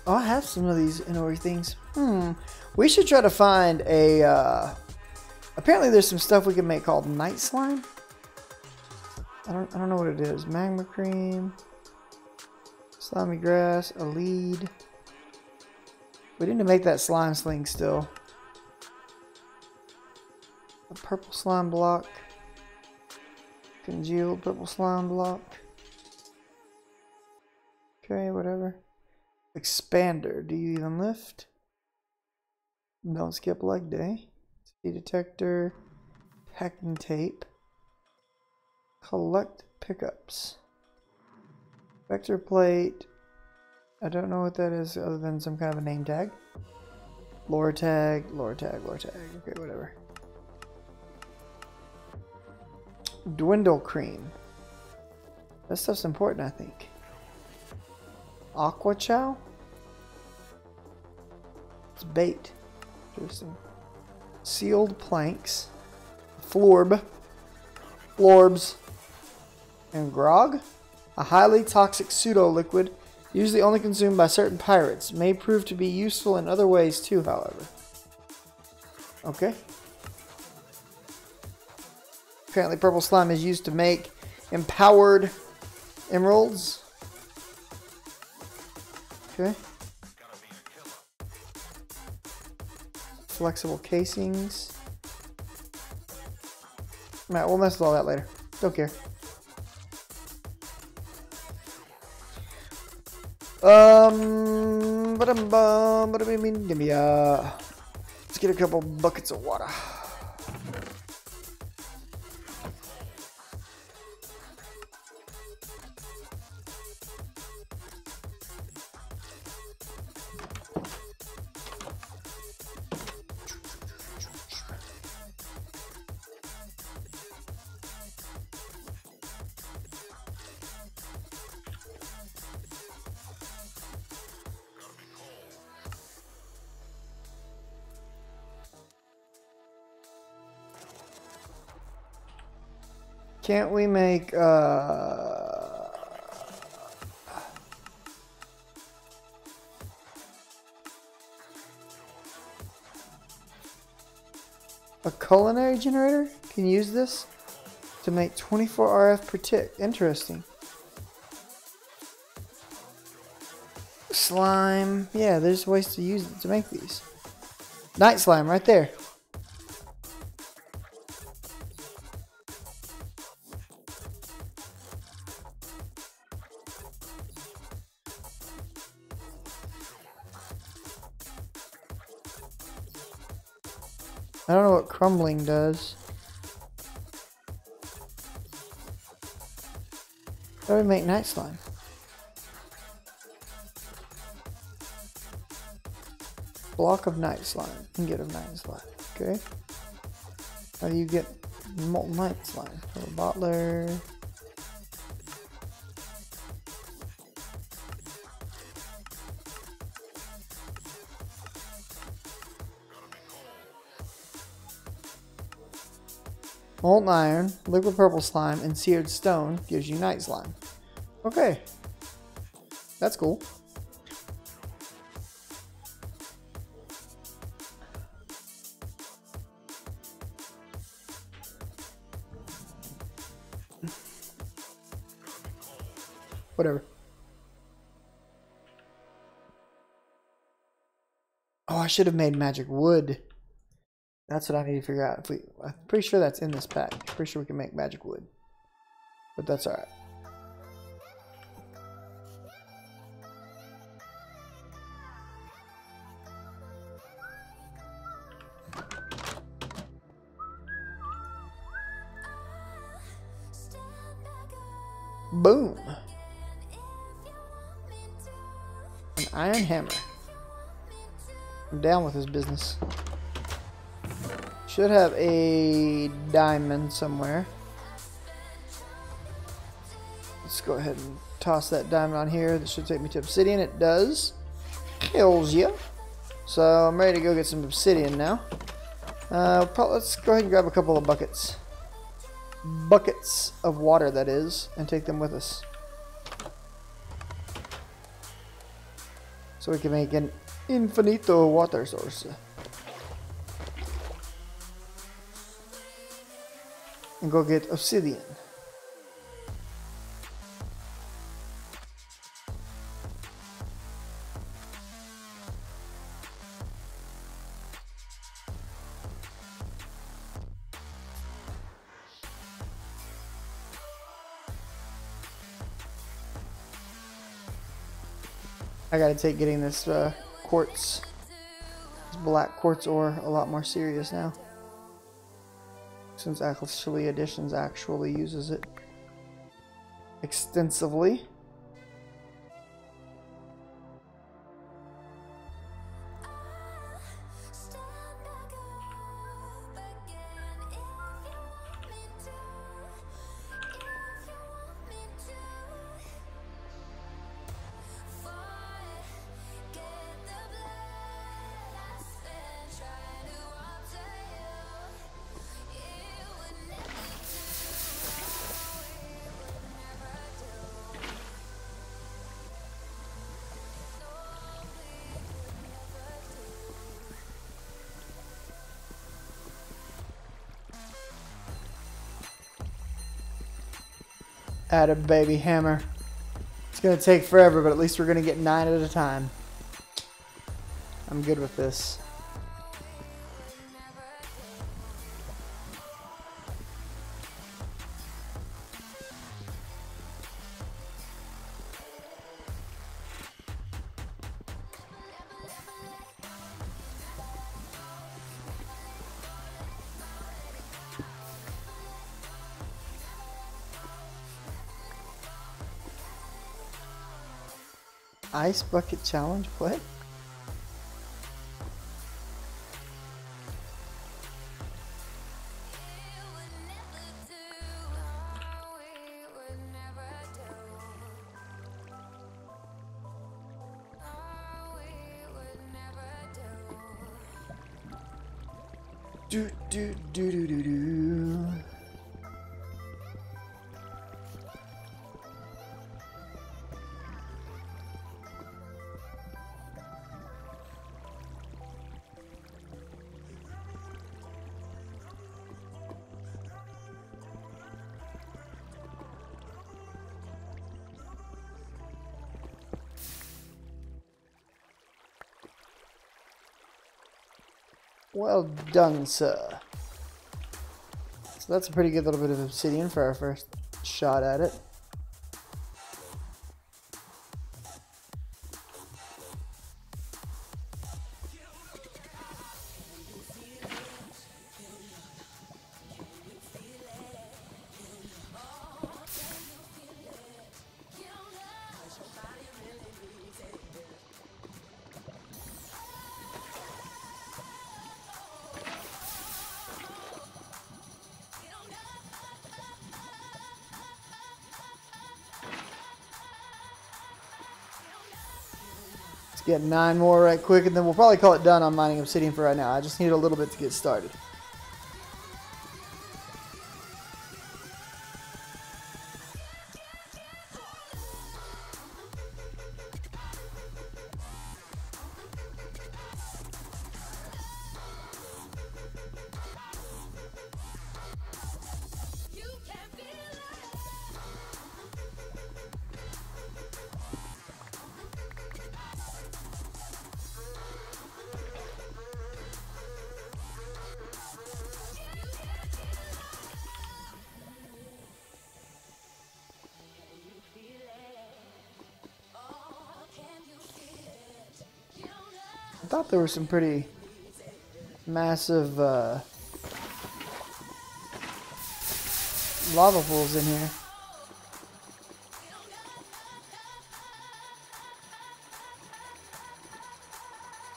Oh, I have some of these Inori things. We should try to find a, apparently there's some stuff we can make called night slime. I don't know what it is. Magma cream, slimy grass, a lead. We need to make that slime sling still. A purple slime block. Congealed purple slime block. Okay, whatever. Expander. Do you even lift? Don't skip leg day. Speed detector. Packing tape. Collect pickups. Vector plate. I don't know what that is other than some kind of a name tag. Lore tag, lore tag, lore tag. Okay, whatever. Dwindle cream. That stuff's important, I think. Aqua chow? It's bait. Interesting. Sealed planks. Florb. Florbs. And grog? A highly toxic pseudo-liquid, usually only consumed by certain pirates. May prove to be useful in other ways too, however. Okay. Apparently purple slime is used to make empowered emeralds. Okay. Flexible casings. Alright, we'll mess with all that later. Don't care. Let's get a couple buckets of water. Can't we make a culinary generator? Can use this to make 24 RF per tick. Interesting. Slime. Yeah, there's ways to use it to make these. Night slime right there. I don't know what crumbling does. How do we make night slime? Block of night slime. Ingot of night slime. Okay. How do you get molten night slime? So bottler. Molten iron, liquid purple slime, and seared stone gives you night slime. Okay. That's cool. Whatever. Oh, I should have made magic wood. That's what I need to figure out. I'm pretty sure that's in this pack. Pretty sure we can make magic wood. But that's alright. Boom. An iron hammer. I'm down with this business. Should have a diamond somewhere. Let's go ahead and toss that diamond on here. This should take me to obsidian. It does. Kills you. So I'm ready to go get some obsidian now. Let's go ahead and grab a couple of buckets. Buckets of water, that is, and take them with us. So we can make an infinito water source. And go get obsidian. I gotta take getting this quartz, this black quartz ore, a lot more serious now. Since Actually Editions actually uses it extensively. Add a baby hammer. It's gonna take forever, but at least we're gonna get 9 at a time. I'm good with this. Ice bucket challenge? What? Do do do do do do. Well done, sir. So that's a pretty good little bit of obsidian for our first shot at it. Get 9 more right quick, and then we'll probably call it done on mining obsidian for right now. I just need a little bit to get started. I thought there were some pretty massive lava pools in here.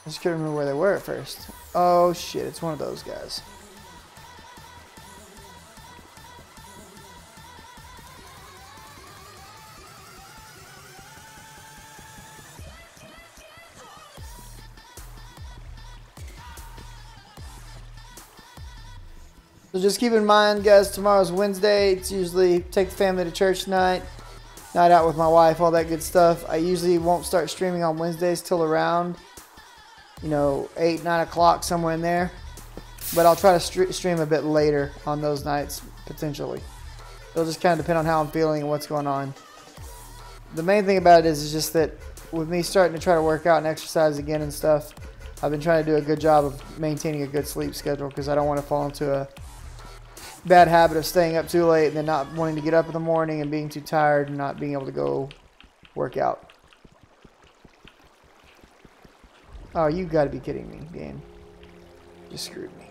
I just couldn't remember where they were at first. Oh shit, it's one of those guys. So just keep in mind, guys, tomorrow's Wednesday. It's usually take the family to church night. night out with my wife, all that good stuff. I usually won't start streaming on Wednesdays till around, 8, 9 o'clock, somewhere in there. But I'll try to stream a bit later on those nights, potentially. It'll just kind of depend on how I'm feeling and what's going on. The main thing about it is just that with me starting to try to work out and exercise again and stuff, I've been trying to do a good job of maintaining a good sleep schedule because I don't want to fall into a bad habit of staying up too late and then not wanting to get up in the morning and being too tired and not being able to go work out. Oh, you gotta be kidding me, game. You screwed me.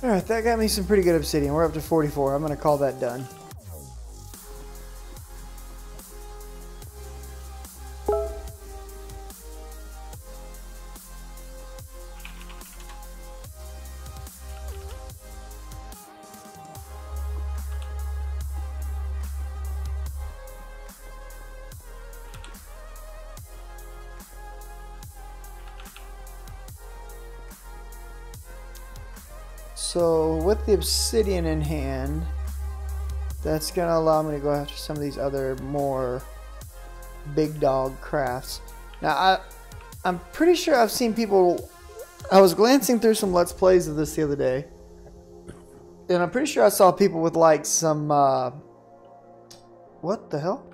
Alright, that got me some pretty good obsidian. We're up to 44. I'm going to call that done. So with the obsidian in hand, that's going to allow me to go after some of these other more big dog crafts. Now, I'm pretty sure I've seen people... I was glancing through some Let's Plays of this the other day, and I'm pretty sure I saw people with like some... what the hell?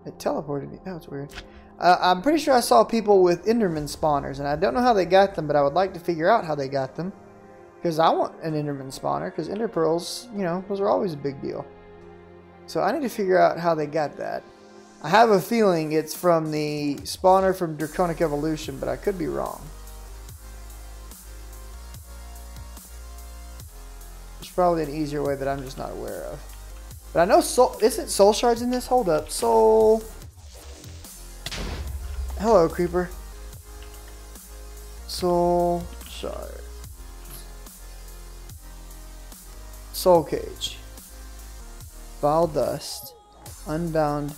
It teleported me. That was weird. I'm pretty sure I saw people with Enderman spawners, and I don't know how they got them, but I would like to figure out how they got them. Because I want an Enderman spawner, because Ender Pearls, those are always a big deal. So I need to figure out how they got that. I have a feeling it's from the spawner from Draconic Evolution, but I could be wrong. There's probably an easier way that I'm just not aware of. But I know soul... Isn't soul shards in this? Hold up. Soul... Hello, creeper. Soul shard. Soul cage. Vile dust. Unbound.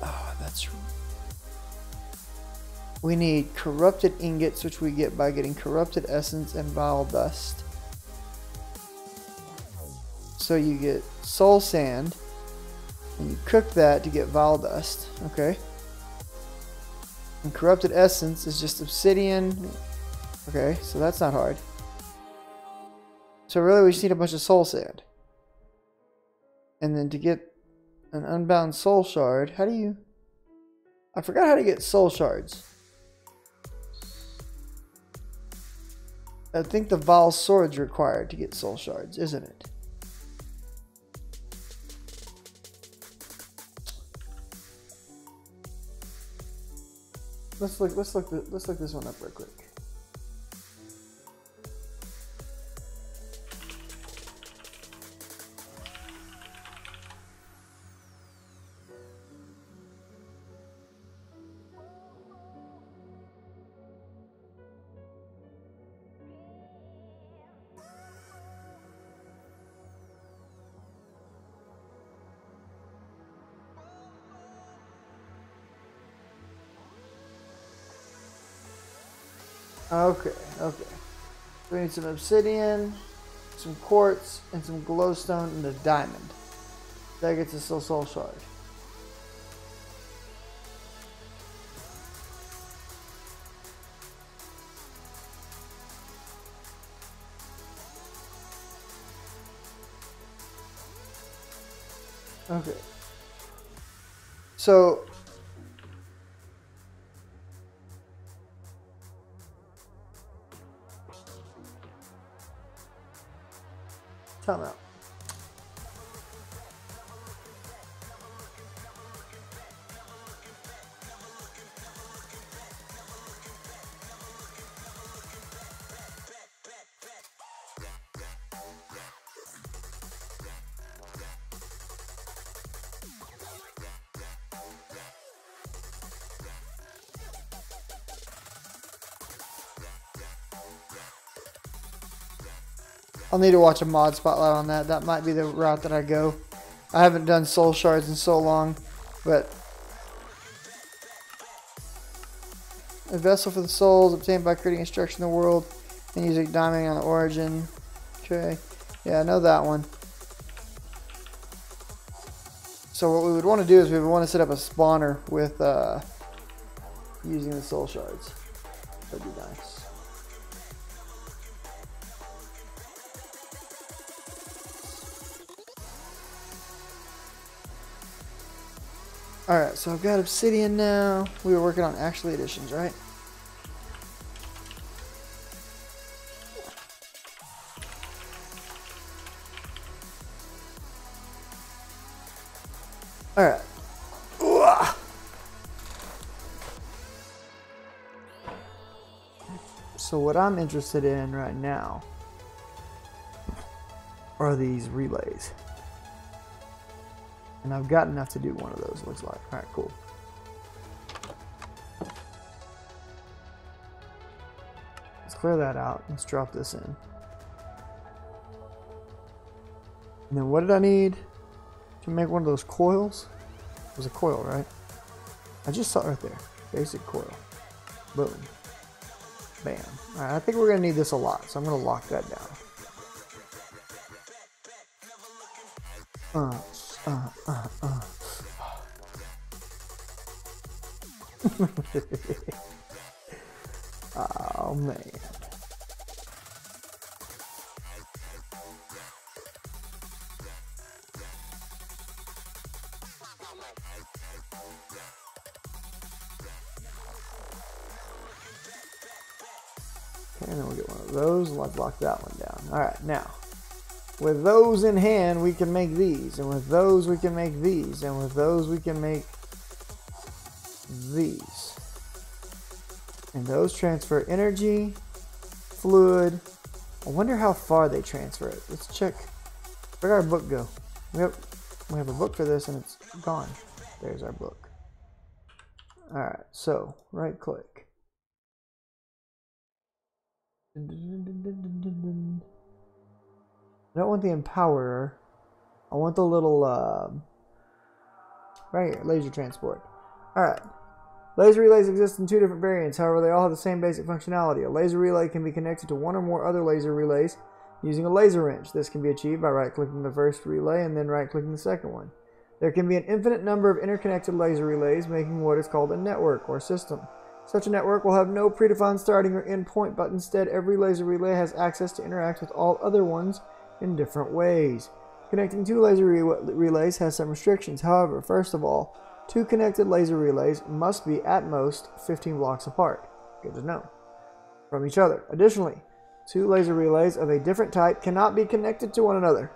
Oh, that's... We need corrupted ingots, which we get by getting corrupted essence and vile dust. So you get soul sand. And you cook that to get vile dust. Okay. And corrupted essence is just obsidian. Okay, so that's not hard. So really we just need a bunch of soul sand. And then to get an unbound soul shard, how do you... I forgot how to get soul shards. I think the vile sword's required to get soul shards, isn't it? Let's look this one up real quick. Okay. We need some obsidian, some quartz, and some glowstone, and a diamond. That gets us a soul shard. Okay. So time out. I'll need to watch a mod spotlight on that. That might be the route that I go. I haven't done soul shards in so long, but a vessel for the souls obtained by creating instruction in the world and using diamond on the origin. Okay, yeah, I know that one. So what we would want to do is we would want to set up a spawner with using the soul shards. That'd be nice. Alright, so I've got obsidian now. We were working on actually additions, right? Alright. So what I'm interested in right now are these relays. And I've got enough to do one of those, it looks like. Alright, cool. Let's clear that out. Let's drop this in. And then what did I need to make one of those coils? It was a coil, right? I just saw it right there. Basic coil. Boom. Bam. Alright, I think we're going to need this a lot, so I'm going to lock that down. Oh man. Okay, and then we'll get one of those and let's lock that one down. Alright, now with those in hand, we can make these, and with those we can make these, and with those we can make these. And those transfer energy, fluid. I wonder how far they transfer it. Let's check. Where'd our book go? We have a book for this and it's gone. There's our book. Alright, so right click. I don't want the empowerer. I want the little right here, laser transport. Alright. Laser relays exist in two different variants, however they all have the same basic functionality. A laser relay can be connected to one or more other laser relays using a laser wrench. This can be achieved by right-clicking the first relay and then right-clicking the second one. There can be an infinite number of interconnected laser relays, making what is called a network or system. Such a network will have no predefined starting or end point, but instead every laser relay has access to interact with all other ones in different ways. Connecting two laser relays has some restrictions. However, first of all, two connected laser relays must be at most 15 blocks apart. Good to know. From each other. Additionally, two laser relays of a different type cannot be connected to one another.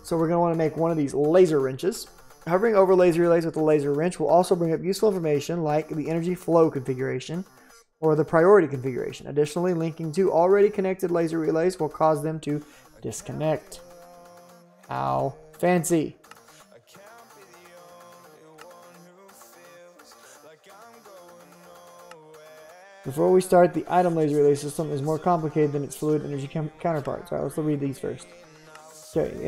So we're going to want to make one of these laser wrenches. Hovering over laser relays with the laser wrench will also bring up useful information like the energy flow configuration or the priority configuration. Additionally, linking two already connected laser relays will cause them to disconnect. How fancy. Before we start, the item laser relay system is more complicated than its fluid energy counterparts. Alright, let's read these first. Okay, the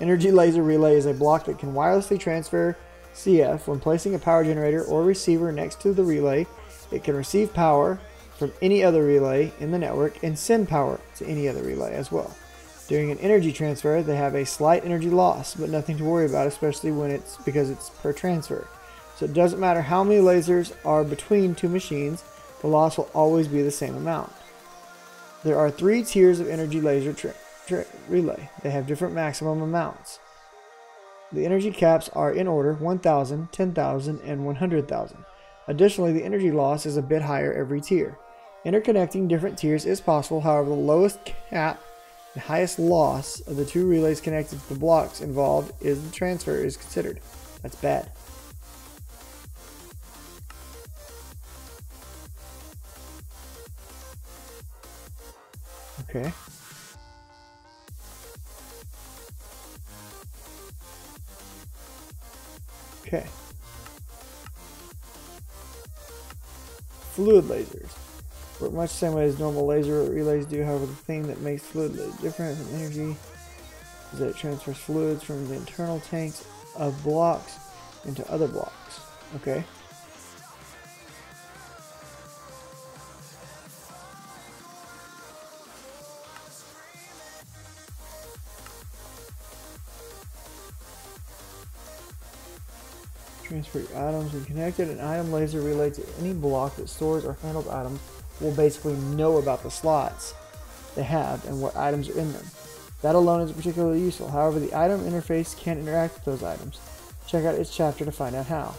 energy laser relay is a block that can wirelessly transfer CF. When placing a power generator or receiver next to the relay, it can receive power from any other relay in the network and send power to any other relay as well. During an energy transfer, they have a slight energy loss, but nothing to worry about, especially because it's per transfer. So it doesn't matter how many lasers are between two machines, the loss will always be the same amount. There are 3 tiers of energy laser relay. They have different maximum amounts. The energy caps are in order 1,000, 10,000, and 100,000. Additionally, the energy loss is a bit higher every tier. Interconnecting different tiers is possible, however, the lowest cap and highest loss of the 2 relays connected to the blocks involved is the transfer is considered. That's bad. Okay. Okay. Fluid lasers work much the same way as normal laser relays do. However, the thing that makes fluid different from energy is that it transfers fluids from the internal tanks of blocks into other blocks. Okay. Transfer your items when connected. An item laser relay to any block that stores or handles items will basically know about the slots they have and what items are in them. That alone is particularly useful. However, the item interface can interact with those items. Check out its chapter to find out how.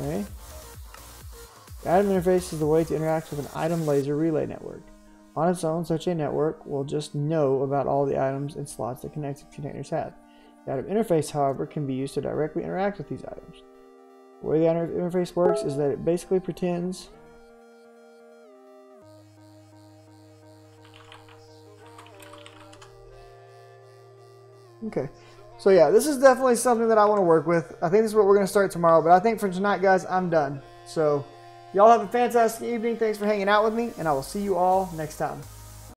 Okay. The item interface is the way to interact with an item laser relay network. On its own, such a network will just know about all the items and slots that connected containers have. The item interface, however, can be used to directly interact with these items. The way the item interface works is that it basically pretends Okay. So yeah, this is definitely something that I want to work with. I think this is what we're going to start tomorrow, but I think for tonight, guys, I'm done. So y'all have a fantastic evening. Thanks for hanging out with me, and I will see you all next time.